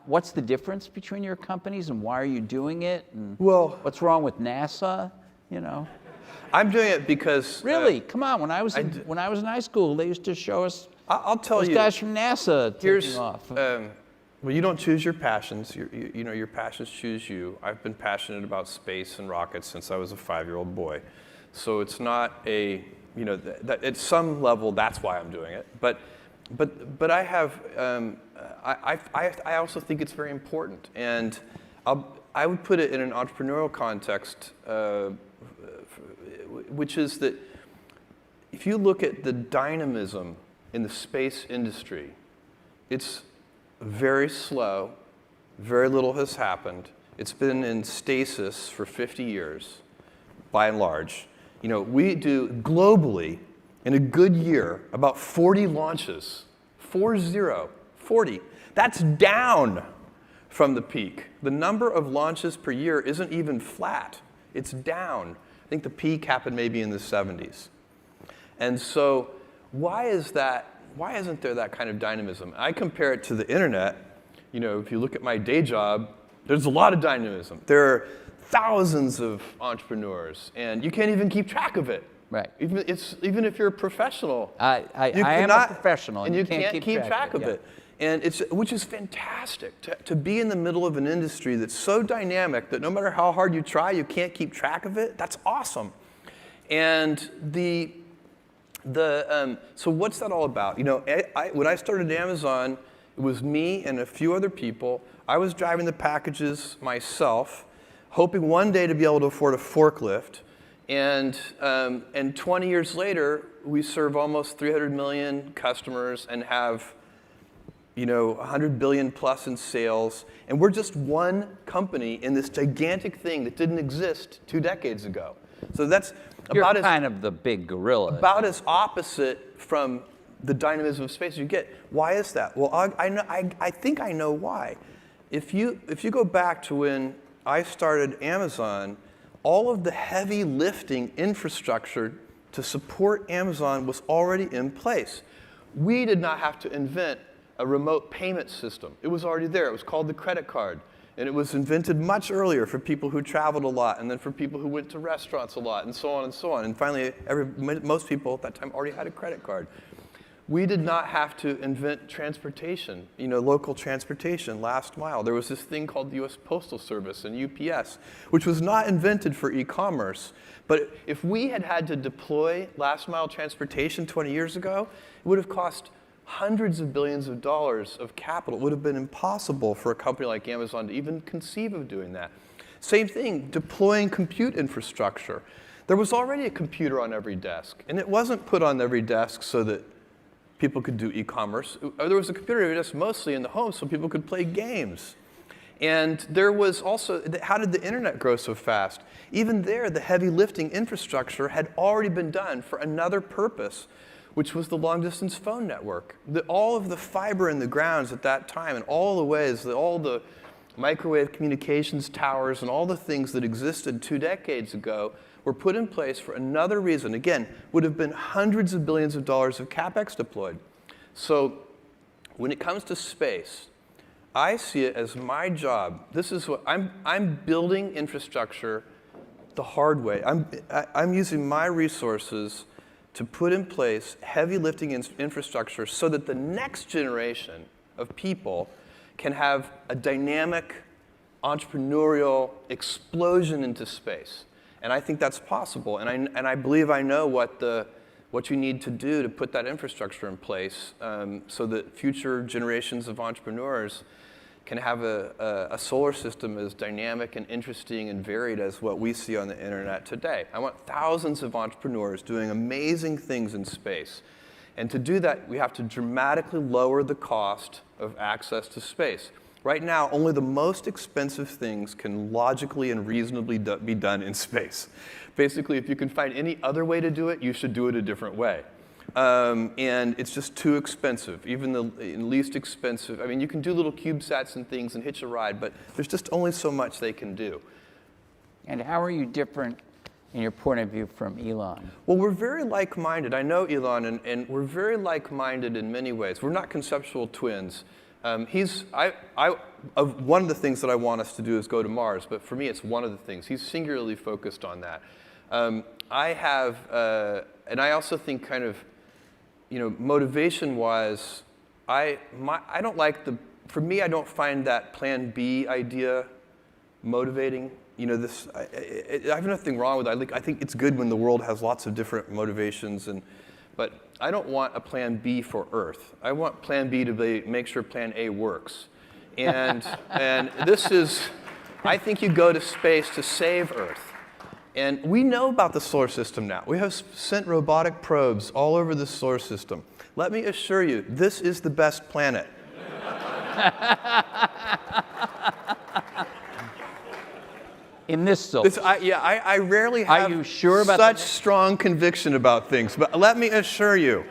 What's the difference between your companies, and why are you doing it? And what's wrong with NASA? I'm doing it because really, come on. When I was in high school, they used to show us. I'll tell those you. Guys from NASA taking off. Well, you don't choose your passions. Your passions choose you. I've been passionate about space and rockets since I was a 5-year-old boy. So it's not that at some level that's why I'm doing it. But I have I also think it's very important, and I would put it in an entrepreneurial context, which is that if you look at the dynamism in the space industry, it's very slow, very little has happened. It's been in stasis for 50 years, by and large. You know, we do globally, in a good year, about 40 launches. 40. That's down from the peak. The number of launches per year isn't even flat. It's down. I think the peak happened maybe in the 70s. And so why is that? Why isn't there that kind of dynamism? I compare it to the internet. You know, if you look at my day job, there's a lot of dynamism. There are thousands of entrepreneurs, and you can't even keep track of it. Right. Even if you're a professional. I am a professional, and you can't keep track of it. And which is fantastic, to be in the middle of an industry that's so dynamic that no matter how hard you try, you can't keep track of it. That's awesome. And so what's that all about? You know, when I started Amazon, it was me and a few other people. I was driving the packages myself, hoping one day to be able to afford a forklift. And 20 years later, we serve almost 300 million customers and have, you know, 100 billion plus in sales. And we're just one company in this gigantic thing that didn't exist 2 decades ago. So that's You're kind of the big gorilla. About as opposite from the dynamism of space as you get. Why is that? Well, I think I know why. If you go back to when I started Amazon, all of the heavy lifting infrastructure to support Amazon was already in place. We did not have to invent a remote payment system. It was already there. It was called the credit card. And it was invented much earlier for people who traveled a lot, and then for people who went to restaurants a lot, and so on and so on. And finally, most people at that time already had a credit card. We did not have to invent transportation, you know, local transportation, last mile. There was this thing called the US Postal Service and UPS, which was not invented for e-commerce. But if we had had to deploy last mile transportation 20 years ago, it would have cost hundreds of billions of dollars of capital. It would have been impossible for a company like Amazon to even conceive of doing that. Same thing, deploying compute infrastructure. There was already a computer on every desk, and it wasn't put on every desk so that people could do e-commerce. There was a computer on every desk mostly in the home so people could play games. And there was also, how did the internet grow so fast? Even there, the heavy lifting infrastructure had already been done for another purpose, which was the long-distance phone network. All of the fiber in the grounds at that time, and all the ways, all the microwave communications towers and all the things that existed 2 decades ago were put in place for another reason. Again, would have been hundreds of billions of dollars of CapEx deployed. So when it comes to space, I see it as my job. This is what I'm building infrastructure the hard way. I'm using my resources to put in place heavy lifting infrastructure so that the next generation of people can have a dynamic entrepreneurial explosion into space. And I think that's possible. And I believe I know what you need to do to put that infrastructure in place so that future generations of entrepreneurs can have a solar system as dynamic and interesting and varied as what we see on the internet today. I want thousands of entrepreneurs doing amazing things in space. And to do that, we have to dramatically lower the cost of access to space. Right now, only the most expensive things can logically and reasonably be done in space. Basically, if you can find any other way to do it, you should do it a different way. And it's just too expensive, even the least expensive. I mean, you can do little CubeSats and things and hitch a ride, but there's just only so much they can do. And how are you different in your point of view from Elon? Well, we're very like-minded. I know Elon, and we're very like-minded in many ways. We're not conceptual twins. One of the things that I want us to do is go to Mars, but for me, it's one of the things. He's singularly focused on that. I have, and I also think kind of, you know, motivation-wise, I don't like for me, I don't find that Plan B idea motivating. You know, I have nothing wrong with it. I think it's good when the world has lots of different motivations, but I don't want a Plan B for Earth. I want Plan B to make sure Plan A works. And this is I think you go to space to save Earth. And we know about the solar system now. We have sent robotic probes all over the solar system. Let me assure you, this is the best planet. In this solar system. I rarely have Are you sure about such strong conviction about things, but let me assure you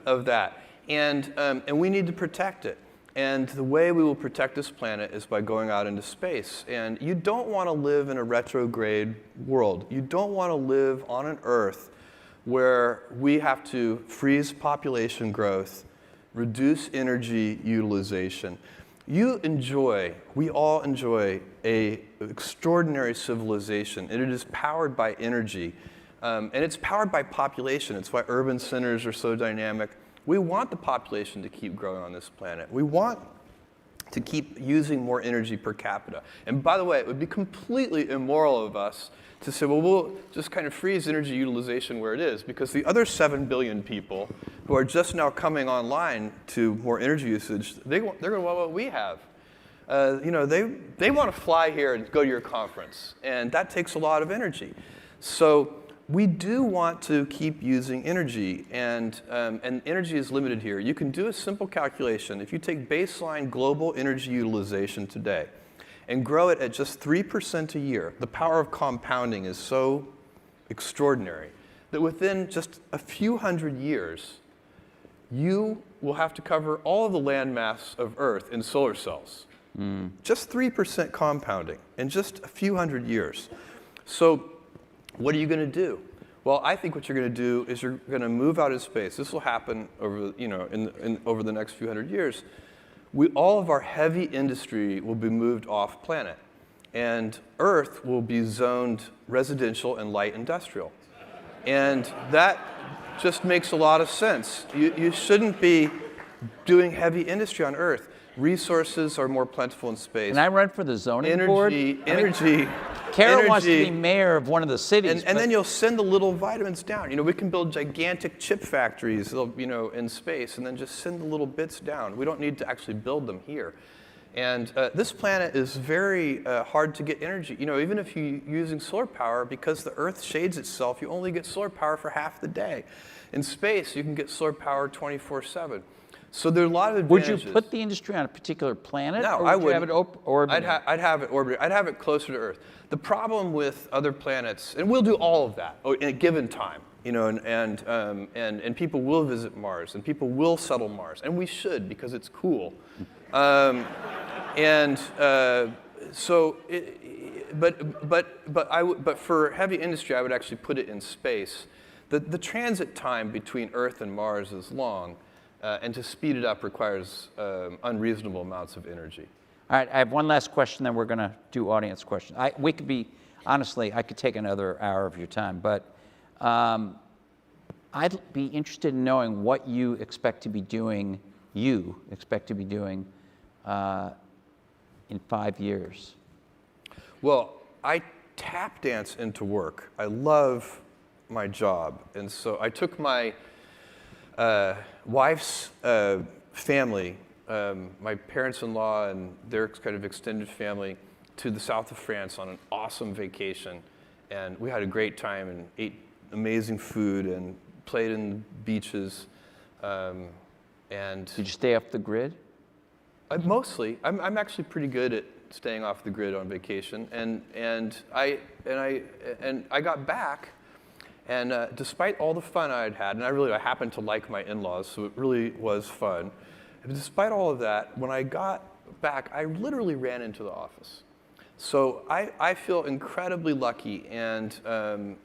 of that. And we need to protect it. And the way we will protect this planet is by going out into space. And you don't want to live in a retrograde world. You don't want to live on an Earth where we have to freeze population growth, reduce energy utilization. We all enjoy an extraordinary civilization, and it is powered by energy. And it's powered by population. It's why urban centers are so dynamic. We want the population to keep growing on this planet. We want to keep using more energy per capita. And by the way, it would be completely immoral of us to say, well, we'll just kind of freeze energy utilization where it is, because the other 7 billion people who are just now coming online to more energy usage, they're going to want what we have. They want to fly here and go to your conference, and that takes a lot of energy. So we do want to keep using energy, and energy is limited here. You can do a simple calculation. If you take baseline global energy utilization today and grow it at just 3% a year, the power of compounding is so extraordinary that within just a few hundred years, you will have to cover all of the landmass of Earth in solar cells. Just 3% compounding in just a few hundred years. So what are you going to do? Well, I think what you're going to do is you're going to move out of space. This will happen over, over the next few hundred years. All of our heavy industry will be moved off planet, and Earth will be zoned residential and light industrial. And that just makes a lot of sense. You shouldn't be doing heavy industry on Earth. Resources are more plentiful in space. Can I run for the zoning board? Kara wants to be mayor of one of the cities. And then you'll send the little vitamins down. We can build gigantic chip factories, in space, and then just send the little bits down. We don't need to actually build them here. And this planet is very hard to get energy. Even if you're using solar power, because the Earth shades itself, you only get solar power for half the day. In space, you can get solar power 24/7. So there are a lot of advantages. Would you put the industry on a particular planet? No, or I would you have it orbiting? I'd have it orbiting. I'd have it closer to Earth. The problem with other planets, and we'll do all of that in a given time, and people will visit Mars, and people will settle Mars, and we should, because it's cool. But for heavy industry, I would actually put it in space. The transit time between Earth and Mars is long. And to speed it up requires unreasonable amounts of energy. All right, I have one last question, then we're going to do audience questions. Honestly, I could take another hour of your time, but I'd be interested in knowing what you expect to be doing in 5 years. Well, I tap dance into work. I love my job, and so I took my wife's family, my parents-in-law and their kind of extended family, to the south of France on an awesome vacation. And we had a great time and ate amazing food and played in the beaches. And did you stay off the grid? Mostly. I'm actually pretty good at staying off the grid on vacation. And I got back. And despite all the fun I'd had, and I happened to like my in-laws, so it really was fun. But despite all of that, when I got back, I literally ran into the office. So I feel incredibly lucky, and so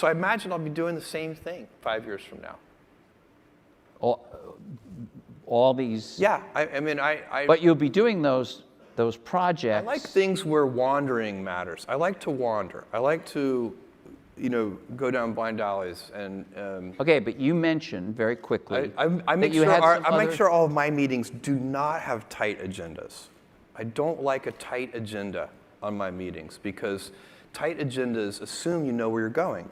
I imagine I'll be doing the same thing 5 years from now. All these. Yeah, But you'll be doing those projects. I like things where wandering matters. I like to wander. I like to, go down blind alleys and. Okay, but you mentioned very quickly. I make sure all of my meetings do not have tight agendas. I don't like a tight agenda on my meetings, because tight agendas assume you know where you're going,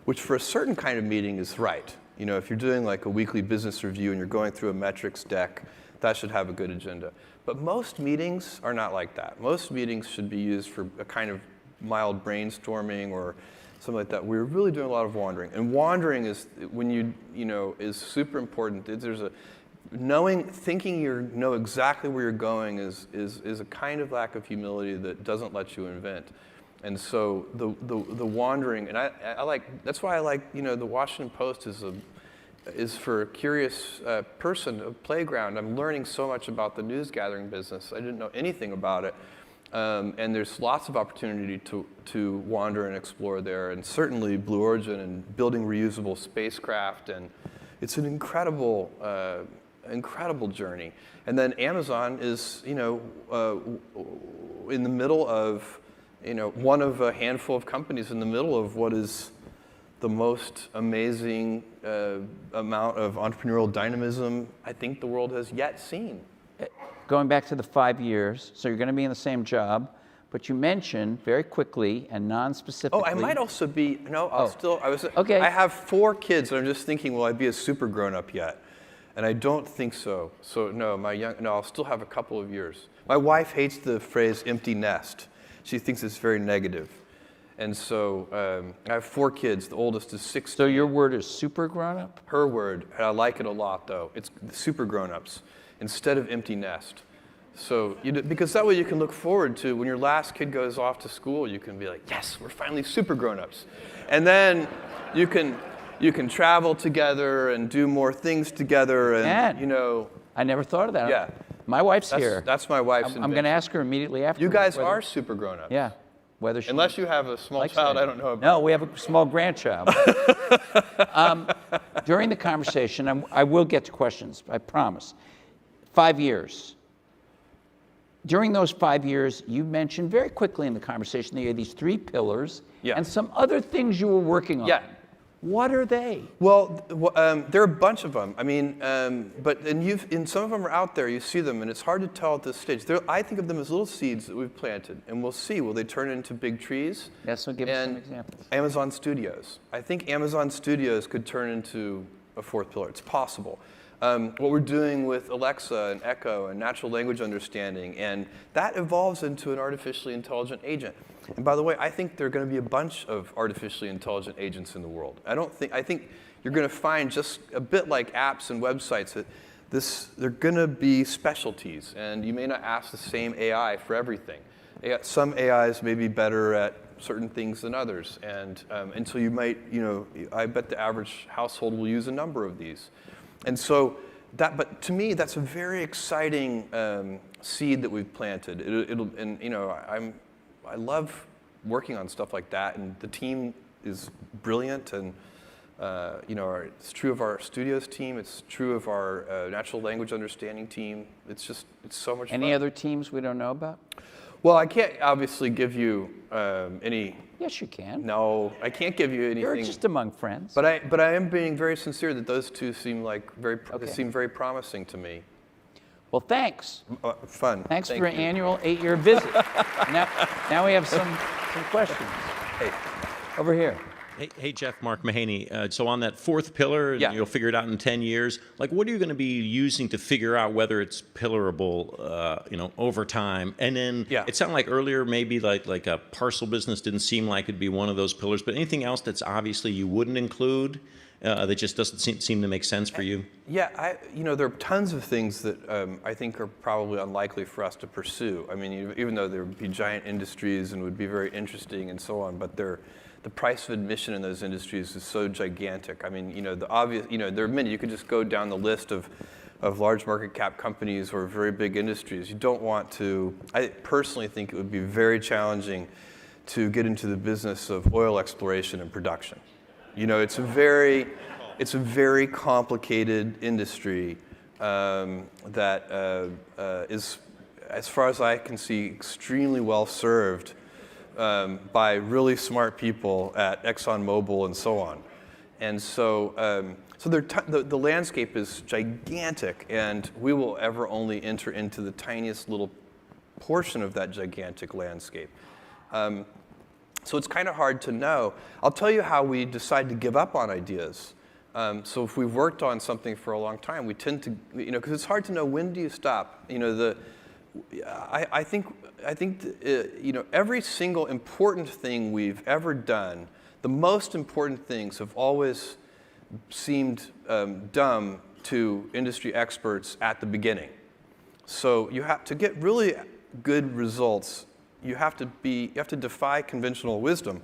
which for a certain kind of meeting is right. If you're doing like a weekly business review and you're going through a metrics deck, That should have a good agenda. But most meetings are not like that. Most meetings should be used for a kind of mild brainstorming or something like that. We're really doing a lot of wandering. And wandering is, when is super important. There's a thinking you know exactly where you're going is a kind of lack of humility that doesn't let you invent. And so the wandering, and I like, that's why I like, the Washington Post is for a curious person, a playground. I'm learning so much about the news gathering business. I didn't know anything about it. And there's lots of opportunity to wander and explore there, and certainly Blue Origin and building reusable spacecraft, and it's an incredible journey. And then Amazon is, in the middle of, one of a handful of companies in the middle of what is the most amazing amount of entrepreneurial dynamism I think the world has yet seen. Going back to the 5 years, so you're going to be in the same job, but you mentioned very quickly and non-specifically. Oh, I might also be, Okay. I have 4 kids, and I'm just thinking, will I be a super grown-up yet? And I don't think so. So no, I'll still have a couple of years. My wife hates the phrase empty nest. She thinks it's very negative. And so I have 4 kids. The oldest is 16. So your word is super grown-up? Her word, and I like it a lot, though. It's super grown-ups instead of empty nest. So, because that way you can look forward to when your last kid goes off to school, you can be like, yes, we're finally super grown-ups. And then you can travel together and do more things together, and I never thought of that. Yeah. My wife's here. That's my wife's I'm going to ask her immediately after. You guys are super grown-ups. Yeah. Whether she Unless you have a small child, I don't know about. No, we have a small grandchild. During the conversation, I will get to questions, I promise. 5 years. During those 5 years, you mentioned very quickly in the conversation that you had these 3 pillars and some other things you were working on. Yeah. What are they? Well, there are a bunch of them. I mean, and some of them are out there. You see them, and it's hard to tell at this stage. I think of them as little seeds that we've planted, and we'll see. Will they turn into big trees? Yes, so give us some examples. Amazon Studios. I think Amazon Studios could turn into a 4th pillar. It's possible. What we're doing with Alexa and Echo and natural language understanding, and that evolves into an artificially intelligent agent. And by the way, I think there are going to be a bunch of artificially intelligent agents in the world. I think you're going to find, just a bit like apps and websites, that they're going to be specialties, and you may not ask the same AI for everything. Some AIs may be better at certain things than others, and so you might, I bet the average household will use a number of these. And so but to me, that's a very exciting seed that we've planted. I love working on stuff like that, and the team is brilliant, and it's true of our studios team. It's true of our natural language understanding team. It's so much fun. Any other teams we don't know about? Well, I can't obviously give you any. Yes, you can. No, I can't give you anything. You're just among friends. But I am being very sincere that those 2 seem like seem very promising to me. Well, thanks. Fun. Thanks for an annual 8-year visit. now we have some questions. Hey. Over here. Hey, Jeff, Mark Mahaney. So on that 4th pillar, you'll figure it out in 10 years. Like, what are you going to be using to figure out whether it's pillarable, over time? And then it sounded like earlier maybe like a parcel business didn't seem like it'd be one of those pillars. But anything else that's obviously you wouldn't include that just doesn't seem to make sense for you? Yeah, there are tons of things that I think are probably unlikely for us to pursue. I mean, even though there would be giant industries and would be very interesting and so on, but the price of admission in those industries is so gigantic. I mean, the obvious, there are many. You could just go down the list of large market cap companies or very big industries. You don't want to. I personally think it would be very challenging to get into the business of oil exploration and production. It's a very complicated industry that is, as far as I can see, extremely well served by really smart people at ExxonMobil and so on. And so, the landscape is gigantic, and we will ever only enter into the tiniest little portion of that gigantic landscape. So it's kind of hard to know. I'll tell you how we decide to give up on ideas. So if we've worked on something for a long time, we tend to, because it's hard to know when do you stop. I think every single important thing we've ever done, the most important things have always seemed dumb to industry experts at the beginning. So you have to get really good results. You have to defy conventional wisdom,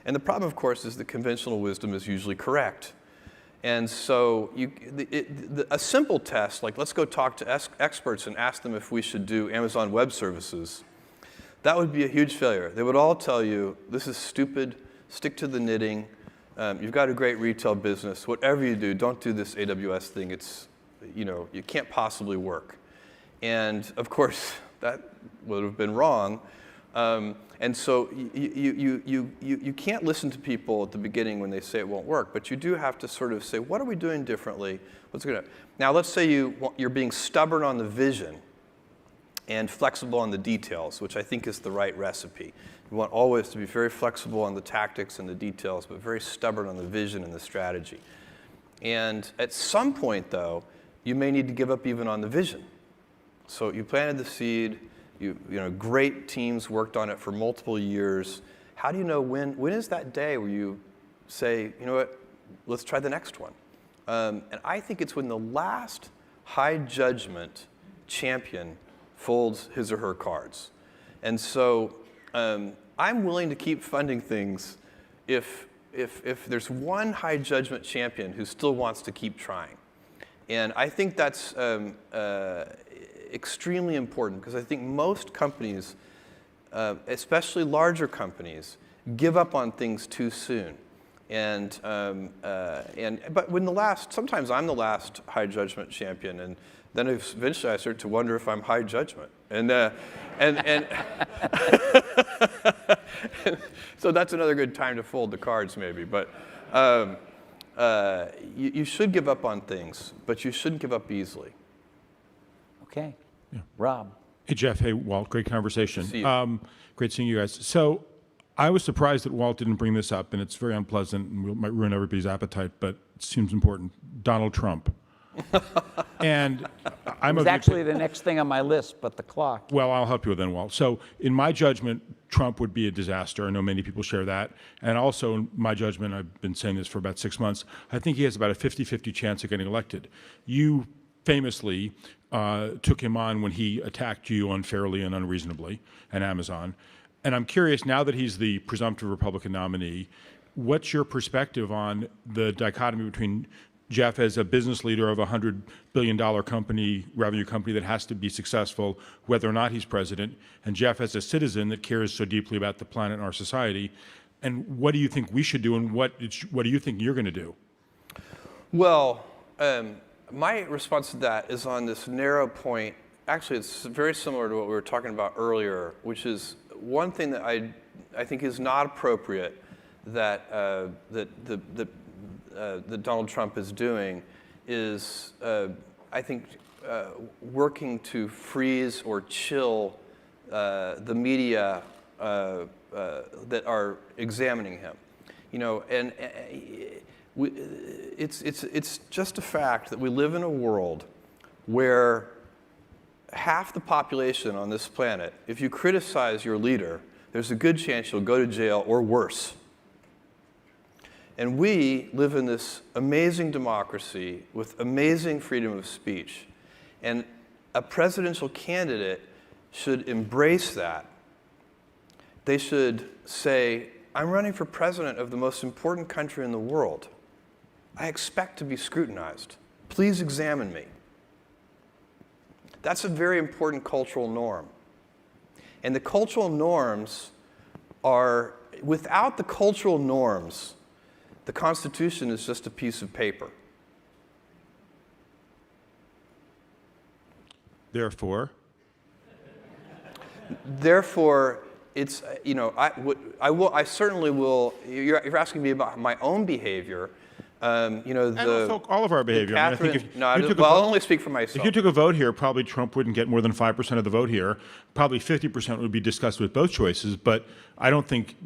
and the problem, of course, is that conventional wisdom is usually correct. And so a simple test, like let's go talk to experts and ask them if we should do Amazon Web Services, that would be a huge failure. They would all tell you, this is stupid, stick to the knitting, you've got a great retail business, whatever you do, don't do this AWS thing, it's, it can't possibly work. And of course, that would have been wrong. And so you can't listen to people at the beginning when they say it won't work, but you do have to sort of say, what are we doing differently? Now let's say you're being stubborn on the vision and flexible on the details, which I think is the right recipe. You want always to be very flexible on the tactics and the details, but very stubborn on the vision and the strategy. And at some point, though, you may need to give up even on the vision. So you planted the seed. Great teams worked on it for multiple years. How do you know when is that day where you say, you know what, let's try the next one? And I think it's when the last high judgment champion folds his or her cards. And so I'm willing to keep funding things if there's one high judgment champion who still wants to keep trying. And I think that's extremely important, because I think most companies, especially larger companies, give up on things too soon. But sometimes I'm the last high judgment champion, and then eventually I start to wonder if I'm high judgment. And so that's another good time to fold the cards, maybe. But you should give up on things, but you shouldn't give up easily. Okay. Yeah. Rob. Hey, Jeff. Hey, Walt. Great conversation. See you. Great seeing you guys. So I was surprised that Walt didn't bring this up, and it's very unpleasant and might ruin everybody's appetite, but it seems important. Donald Trump. And I'm It's actually the next thing on my list, but the clock. Well, I'll help you with that, Walt. So in my judgment, Trump would be a disaster. I know many people share that. And also, in my judgment, I've been saying this for about 6 months, I think he has about a 50-50 chance of getting elected. You famously took him on when he attacked you unfairly and unreasonably, and Amazon. And I'm curious, now that he's the presumptive Republican nominee, what's your perspective on the dichotomy between Jeff as a business leader of a $100 billion revenue company that has to be successful, whether or not he's president, and Jeff as a citizen that cares so deeply about the planet and our society? And what do you think we should do, and what do you think you're going to do? Well, my response to that is on this narrow point. Actually, it's very similar to what we were talking about earlier, which is one thing that I think is not appropriate that Donald Trump is doing is, I think, working to freeze or chill the media that are examining him. It's just a fact that we live in a world where half the population on this planet, if you criticize your leader, there's a good chance you'll go to jail or worse. And we live in this amazing democracy with amazing freedom of speech. And a presidential candidate should embrace that. They should say, I'm running for president of the most important country in the world. I expect to be scrutinized. Please examine me. That's a very important cultural norm. And the cultural norms are, without the cultural norms, the Constitution is just a piece of paper. Therefore, it's, I certainly will, you're asking me about my own behavior. and also all of our behavior. I mean, I think I'll only speak for myself. If you took a vote here, probably Trump wouldn't get more than 5% of the vote here. Probably 50% would be discussed with both choices. But I don't think,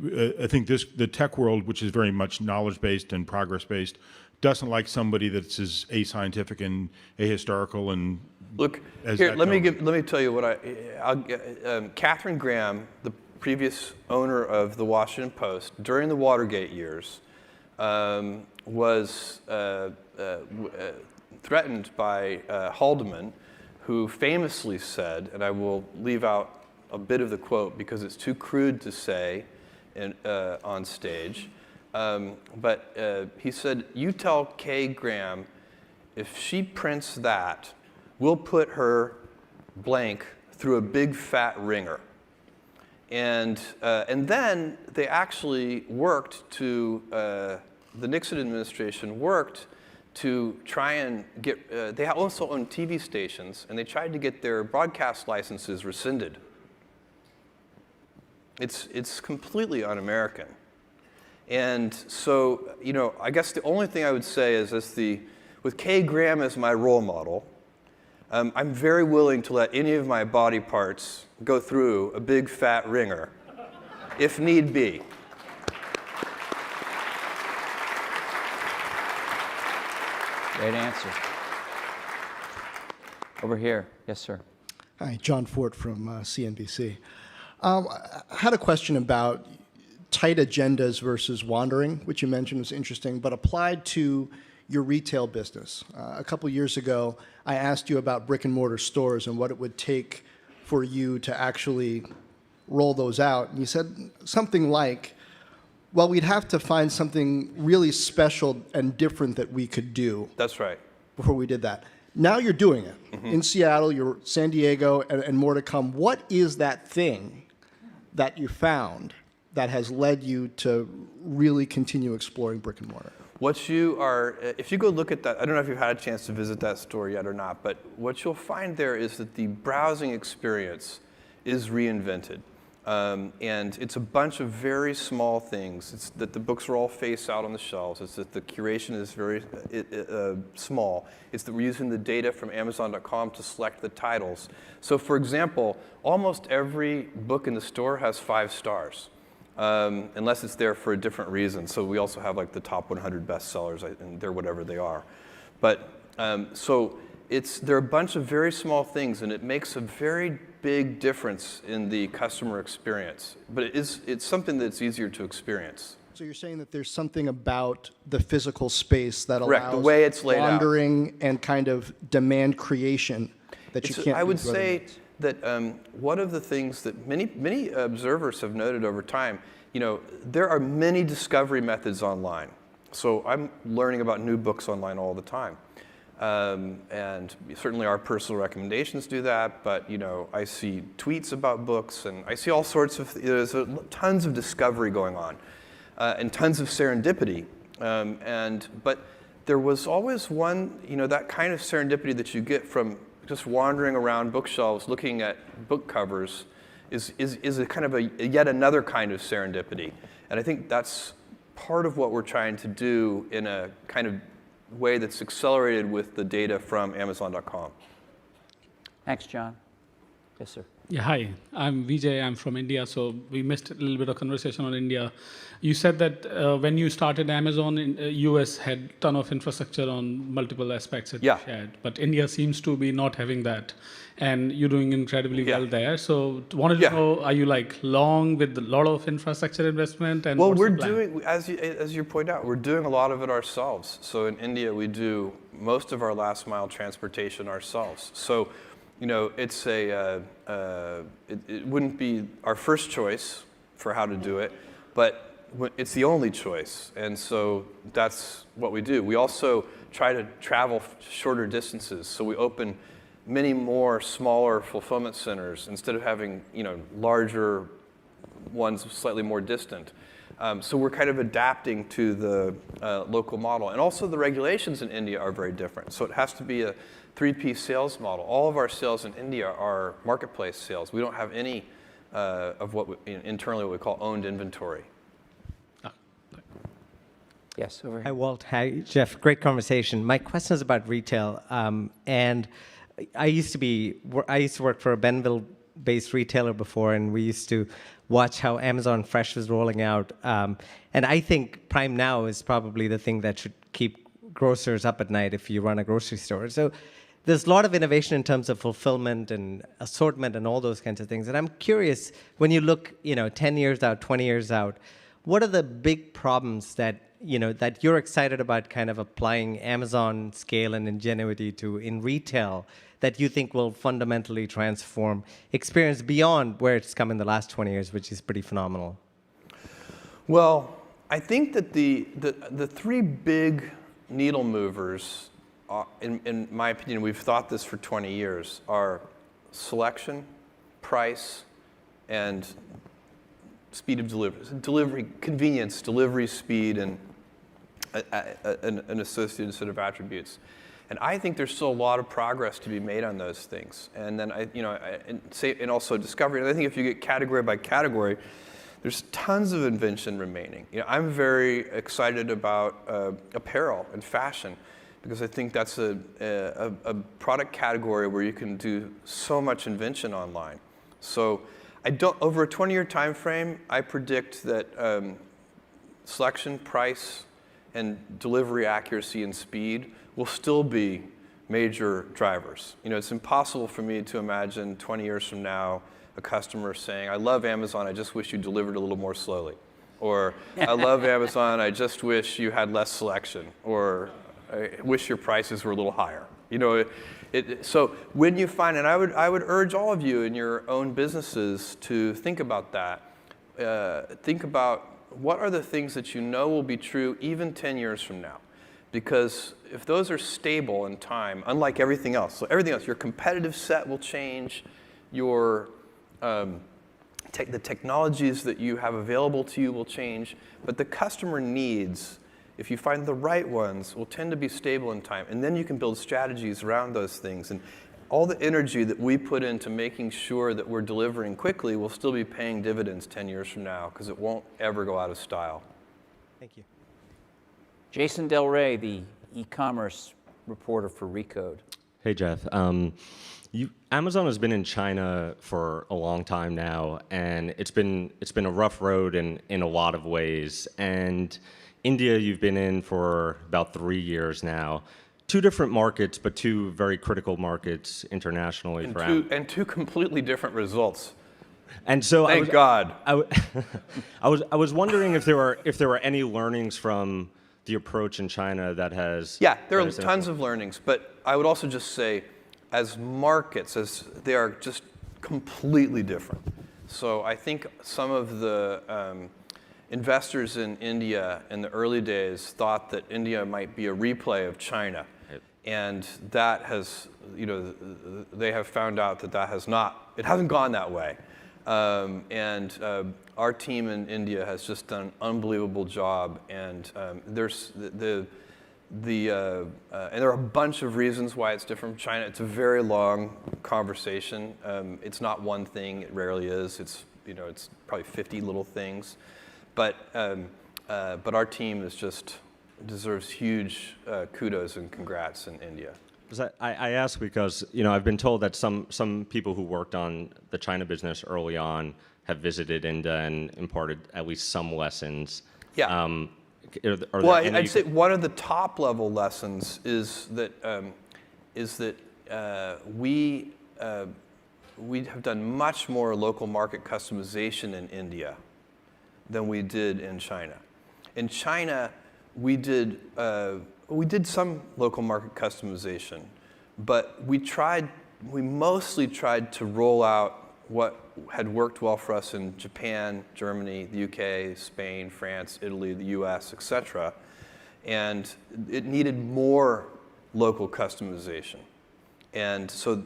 I think the tech world, which is very much knowledge-based and progress-based, doesn't like somebody that's as ascientific and ahistorical and Look, here, let me tell you what Katharine Graham, the previous owner of the Washington Post, during the Watergate years, was threatened by Haldeman, who famously said, and I will leave out a bit of the quote because it's too crude to say on stage, but he said, "You tell Kay Graham, if she prints that, we'll put her blank through a big fat ringer." And then they actually worked to, the Nixon administration worked to try and get, they also owned TV stations, and they tried to get their broadcast licenses rescinded. It's completely un-American. And so, I guess the only thing I would say is with Kay Graham as my role model, I'm very willing to let any of my body parts go through a big fat ringer, if need be. Great answer. Over here. Yes, sir. Hi, John Fort from CNBC. I had a question about tight agendas versus wandering, which you mentioned was interesting, but applied to your retail business. A couple years ago, I asked you about brick and mortar stores and what it would take for you to actually roll those out. And you said something like, well, we'd have to find something really special and different that we could do. That's right. Before we did that. Now you're doing it. In Seattle, you're San Diego, and more to come. What is that thing that you found that has led you to really continue exploring brick and mortar? What you are, if you go look at that, I don't know if you've had a chance to visit that store yet or not, but what you'll find there is that the browsing experience is reinvented. And it's a bunch of very small things. It's that the books are all face out on the shelves. It's that the curation is very small. It's that we're using the data from Amazon.com to select the titles. So for example, almost every book in the store has 5 stars. Unless it's there for a different reason. So we also have like the top 100 bestsellers, and they're whatever they are. But so there are a bunch of very small things, and it makes a very big difference in the customer experience. But it's something that's easier to experience. So you're saying that there's something about the physical space that Correct. allows The way it's laid wandering and kind of demand creation that you can't I do would through other say means. that one of the things that many observers have noted over time, there are many discovery methods online. So I'm learning about new books online all the time. And certainly our personal recommendations do that, but I see tweets about books, and I see all sorts of, there's tons of discovery going on, and tons of serendipity. But there was always one, that kind of serendipity that you get from just wandering around bookshelves looking at book covers is a kind of yet another kind of serendipity. And I think that's part of what we're trying to do in a kind of way that's accelerated with the data from Amazon.com. Thanks, John. Yes, sir. Yeah, hi. I'm Vijay. I'm from India, so we missed a little bit of conversation on India. You said that when you started Amazon, in US had a ton of infrastructure on multiple aspects that you shared, but India seems to be not having that, and you're doing incredibly well there. So wanted to know, are you long with a lot of infrastructure investment? And well, we're doing, as you point out, we're doing a lot of it ourselves. So in India, we do most of our last mile transportation ourselves. So it's it wouldn't be our first choice for how to do it, but it's the only choice. And so that's what we do. We also try to travel shorter distances. So we open many more smaller fulfillment centers instead of having, larger ones slightly more distant. So we're kind of adapting to the local model. And also the regulations in India are very different. So it has to be a 3P sales model. All of our sales in India are marketplace sales. We don't have any of internally what we call owned inventory. Yes, over here. Hi, Walt. Hi, Jeff. Great conversation. My question is about retail. And I used to work for a Bentonville-based retailer before, and we used to watch how Amazon Fresh was rolling out. And I think Prime Now is probably the thing that should keep grocers up at night if you run a grocery store. So there's a lot of innovation in terms of fulfillment and assortment and all those kinds of things. And I'm curious, when you look, 10 years out, 20 years out, what are the big problems that that you're excited about kind of applying Amazon scale and ingenuity to in retail that you think will fundamentally transform experience beyond where it's come in the last 20 years, which is pretty phenomenal? Well, I think that the three big needle movers, in my opinion, we've thought this for 20 years, are selection, price, and speed of delivery. Delivery, convenience, delivery speed, and an associated set of attributes. And I think there's still a lot of progress to be made on those things. And then and also discovery. And I think if you get category by category, there's tons of invention remaining. I'm very excited about apparel and fashion because I think that's a product category where you can do so much invention online. So over a 20-year time frame, I predict that selection, price, and delivery accuracy and speed will still be major drivers. It's impossible for me to imagine 20 years from now a customer saying, I love Amazon, I just wish you delivered a little more slowly. Or, I love Amazon, I just wish you had less selection. Or, I wish your prices were a little higher. So when you find, and I would urge all of you in your own businesses to think about that. Think about what are the things that will be true even 10 years from now. Because if those are stable in time, unlike everything else, your competitive set will change, your the technologies that you have available to you will change, but the customer needs, if you find the right ones, will tend to be stable in time. And then you can build strategies around those things. And all the energy that we put into making sure that we're delivering quickly will still be paying dividends 10 years from now because it won't ever go out of style. Thank you. Jason Del Rey, the e-commerce reporter for Recode. Hey, Jeff. Amazon has been in China for a long time now, and it's been a rough road in a lot of ways. And India, you've been in for about 3 years now. Two different markets, but two very critical markets internationally for Amazon. And two completely different results. And so Thank God. I was wondering if there were any learnings from the approach in China that has. Yeah, there are tons of learnings, but I would also just say, as markets, they are just completely different. So I think some of the investors in India in the early days thought that India might be a replay of China. And that has, they have found out that has not, it hasn't gone that way. And our team in India has just done an unbelievable job. And and there are a bunch of reasons why it's different from China. It's a very long conversation. It's not one thing, it rarely is. It's probably 50 little things. But our team deserves huge kudos and congrats in India. I ask because I've been told that some people who worked on the China business early on have visited India and imparted at least some lessons. Yeah. I'd say one of the top level lessons is that we have done much more local market customization in India than we did in China. In China, we did some local market customization, but we mostly tried to roll out what had worked well for us in Japan, Germany, the UK, Spain, France, Italy, the US, etc. And it needed more local customization. And so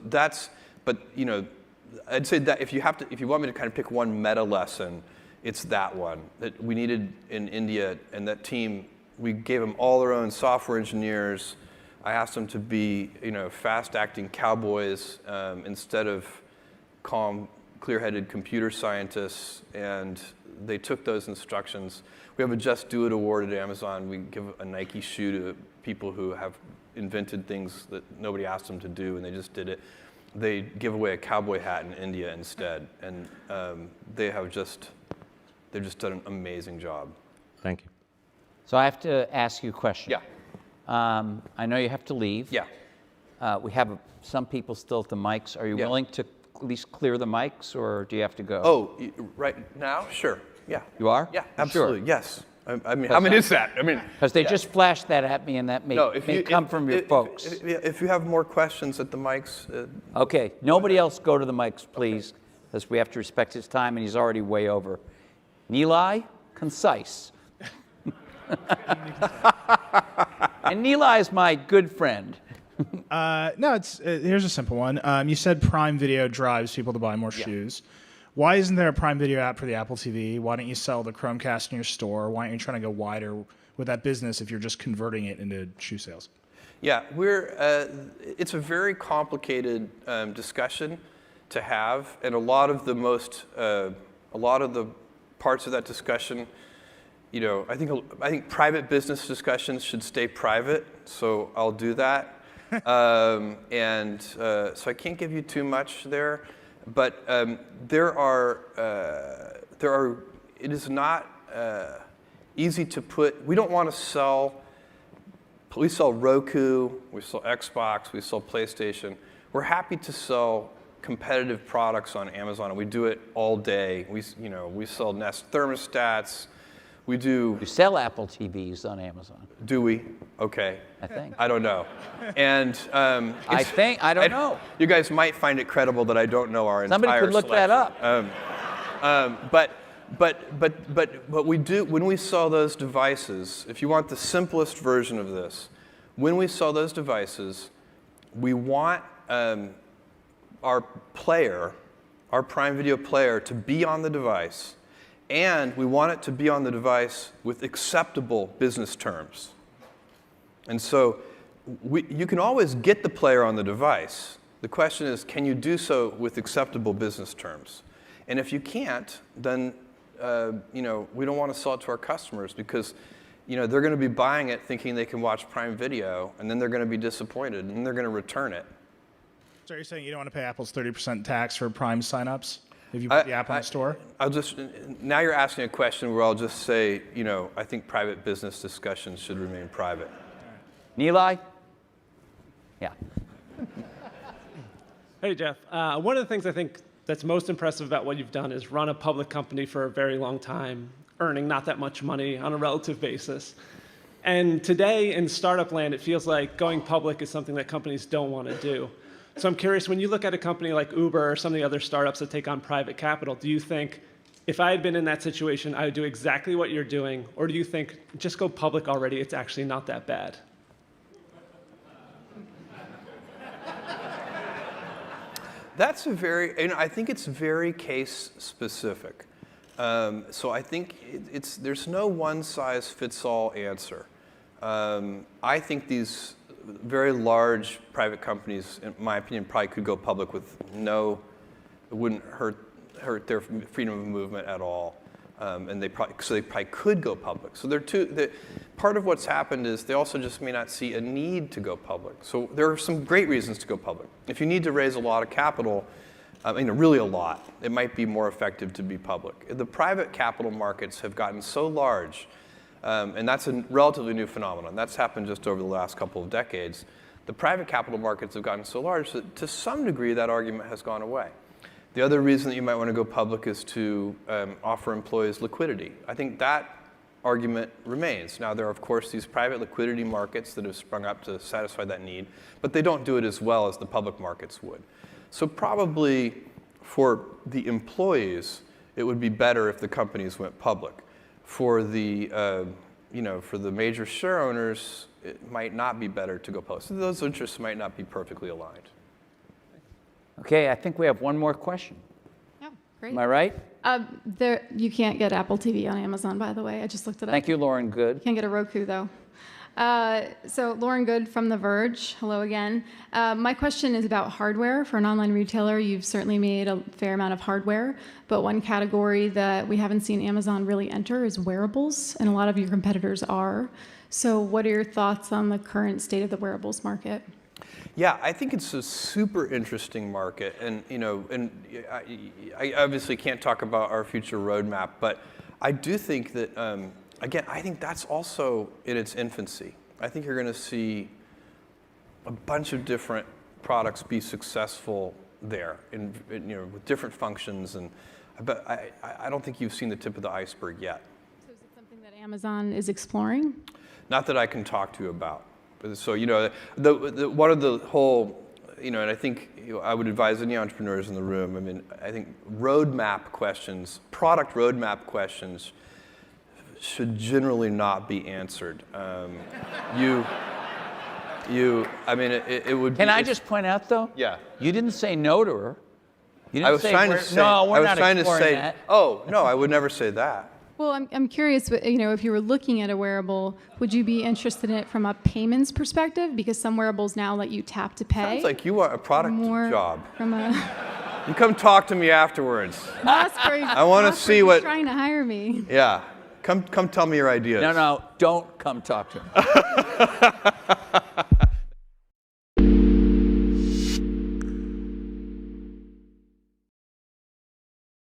I'd say that if you want me to kind of pick one meta lesson, it's that one that we needed in India. And that team, we gave them all their own software engineers. I asked them to be, fast-acting cowboys instead of calm, clear-headed computer scientists, and they took those instructions. We have a Just Do It award at Amazon. We give a Nike shoe to people who have invented things that nobody asked them to do, and they just did it. They give away a cowboy hat in India instead, and they've just done an amazing job. Thank you. So I have to ask you a question. Yeah. I know you have to leave. Yeah. We have some people still at the mics. Are you willing to at least clear the mics, or do you have to go? Oh, right now? Sure. Yeah. You are? Yeah, absolutely. Sure. Yes. I mean, how many is that? I mean, because they just flashed that at me, and that may, come from your folks. If you have more questions at the mics. Okay. Nobody else go to the mics, please, because we have to respect his time, and he's already way over. Nilay, concise. And Nilay is my good friend. No, here's a simple one. You said Prime Video drives people to buy more shoes. Why isn't there a Prime Video app for the Apple TV? Why don't you sell the Chromecast in your store? Why aren't you trying to go wider with that business if you're just converting it into shoe sales? Yeah, it's a very complicated discussion to have, and a lot of the parts of that discussion, I think private business discussions should stay private, so I'll do that. So I can't give you too much there, but it is not easy to put. We don't want to sell. We sell Roku, we sell Xbox, we sell PlayStation. We're happy to sell competitive products on Amazon, and we do it all day. We sell Nest thermostats. You sell Apple TVs on Amazon. Do we? Okay. I think. I don't know. And I don't know. You guys might find it credible that I don't know our Somebody entire could look that up. But we do, when we sell those devices, if you want the simplest version of this, when we sell those devices, we want our Prime Video player, to be on the device, and we want it to be on the device with acceptable business terms. And so you can always get the player on the device. The question is, can you do so with acceptable business terms? And if you can't, then we don't want to sell it to our customers, because they're going to be buying it thinking they can watch Prime Video, and then they're going to be disappointed, and they're going to return it. So you're saying you don't want to pay Apple's 30% tax for Prime signups if you put the app in the store? Now you're asking a question where I'll just say, I think private business discussions should remain private. Nilay? Yeah. Hey, Jeff. One of the things I think that's most impressive about what you've done is run a public company for a very long time, earning not that much money on a relative basis. And today in startup land, it feels like going public is something that companies don't want to do. So I'm curious, when you look at a company like Uber or some of the other startups that take on private capital, do you think, if I had been in that situation, I would do exactly what you're doing? Or do you think, just go public already, it's actually not that bad? That's I think it's very case specific. So I think there's no one size fits all answer. I think these very large private companies, in my opinion, probably could go public with it wouldn't hurt their freedom of movement at all. And they probably could go public. So part of what's happened is they also just may not see a need to go public. So there are some great reasons to go public. If you need to raise a lot of capital, really a lot, it might be more effective to be public. The private capital markets have gotten so large, and that's a relatively new phenomenon. That's happened just over the last couple of decades. The private capital markets have gotten so large that to some degree that argument has gone away. The other reason that you might want to go public is to offer employees liquidity. I think that argument remains. Now, there are, of course, these private liquidity markets that have sprung up to satisfy that need, but they don't do it as well as the public markets would. So probably for the employees, it would be better if the companies went public. For the major share owners, it might not be better to go public. So those interests might not be perfectly aligned. Okay, I think we have one more question. Yeah, great. Am I right? You can't get Apple TV on Amazon, by the way. I just looked it up. Thank you, Lauren Good. You can't get a Roku, though. So Lauren Good from The Verge. Hello again. My question is about hardware. For an online retailer, you've certainly made a fair amount of hardware, but one category that we haven't seen Amazon really enter is wearables, and a lot of your competitors are. So what are your thoughts on the current state of the wearables market? Yeah, I think it's a super interesting market, and I obviously can't talk about our future roadmap, but I do think that again, I think that's also in its infancy. I think you're going to see a bunch of different products be successful there, with different functions, but I don't think you've seen the tip of the iceberg yet. So is it something that Amazon is exploring? Not that I can talk to you about. So one of the whole, and I think I would advise any entrepreneurs in the room. I mean, I think roadmap questions, product roadmap questions, should generally not be answered. I mean, it would. Can I just point out though? Yeah. You didn't say no to her. You didn't I was trying to say. No, we're not trying exploring to say. that. Oh no, I would never say that. Well, I'm curious, if you were looking at a wearable, would you be interested in it from a payments perspective? Because some wearables now let you tap to pay. Sounds like you want a product job. From a You come talk to me afterwards. I want to see what. Trying to hire me. Yeah, come tell me your ideas. No, don't come talk to me.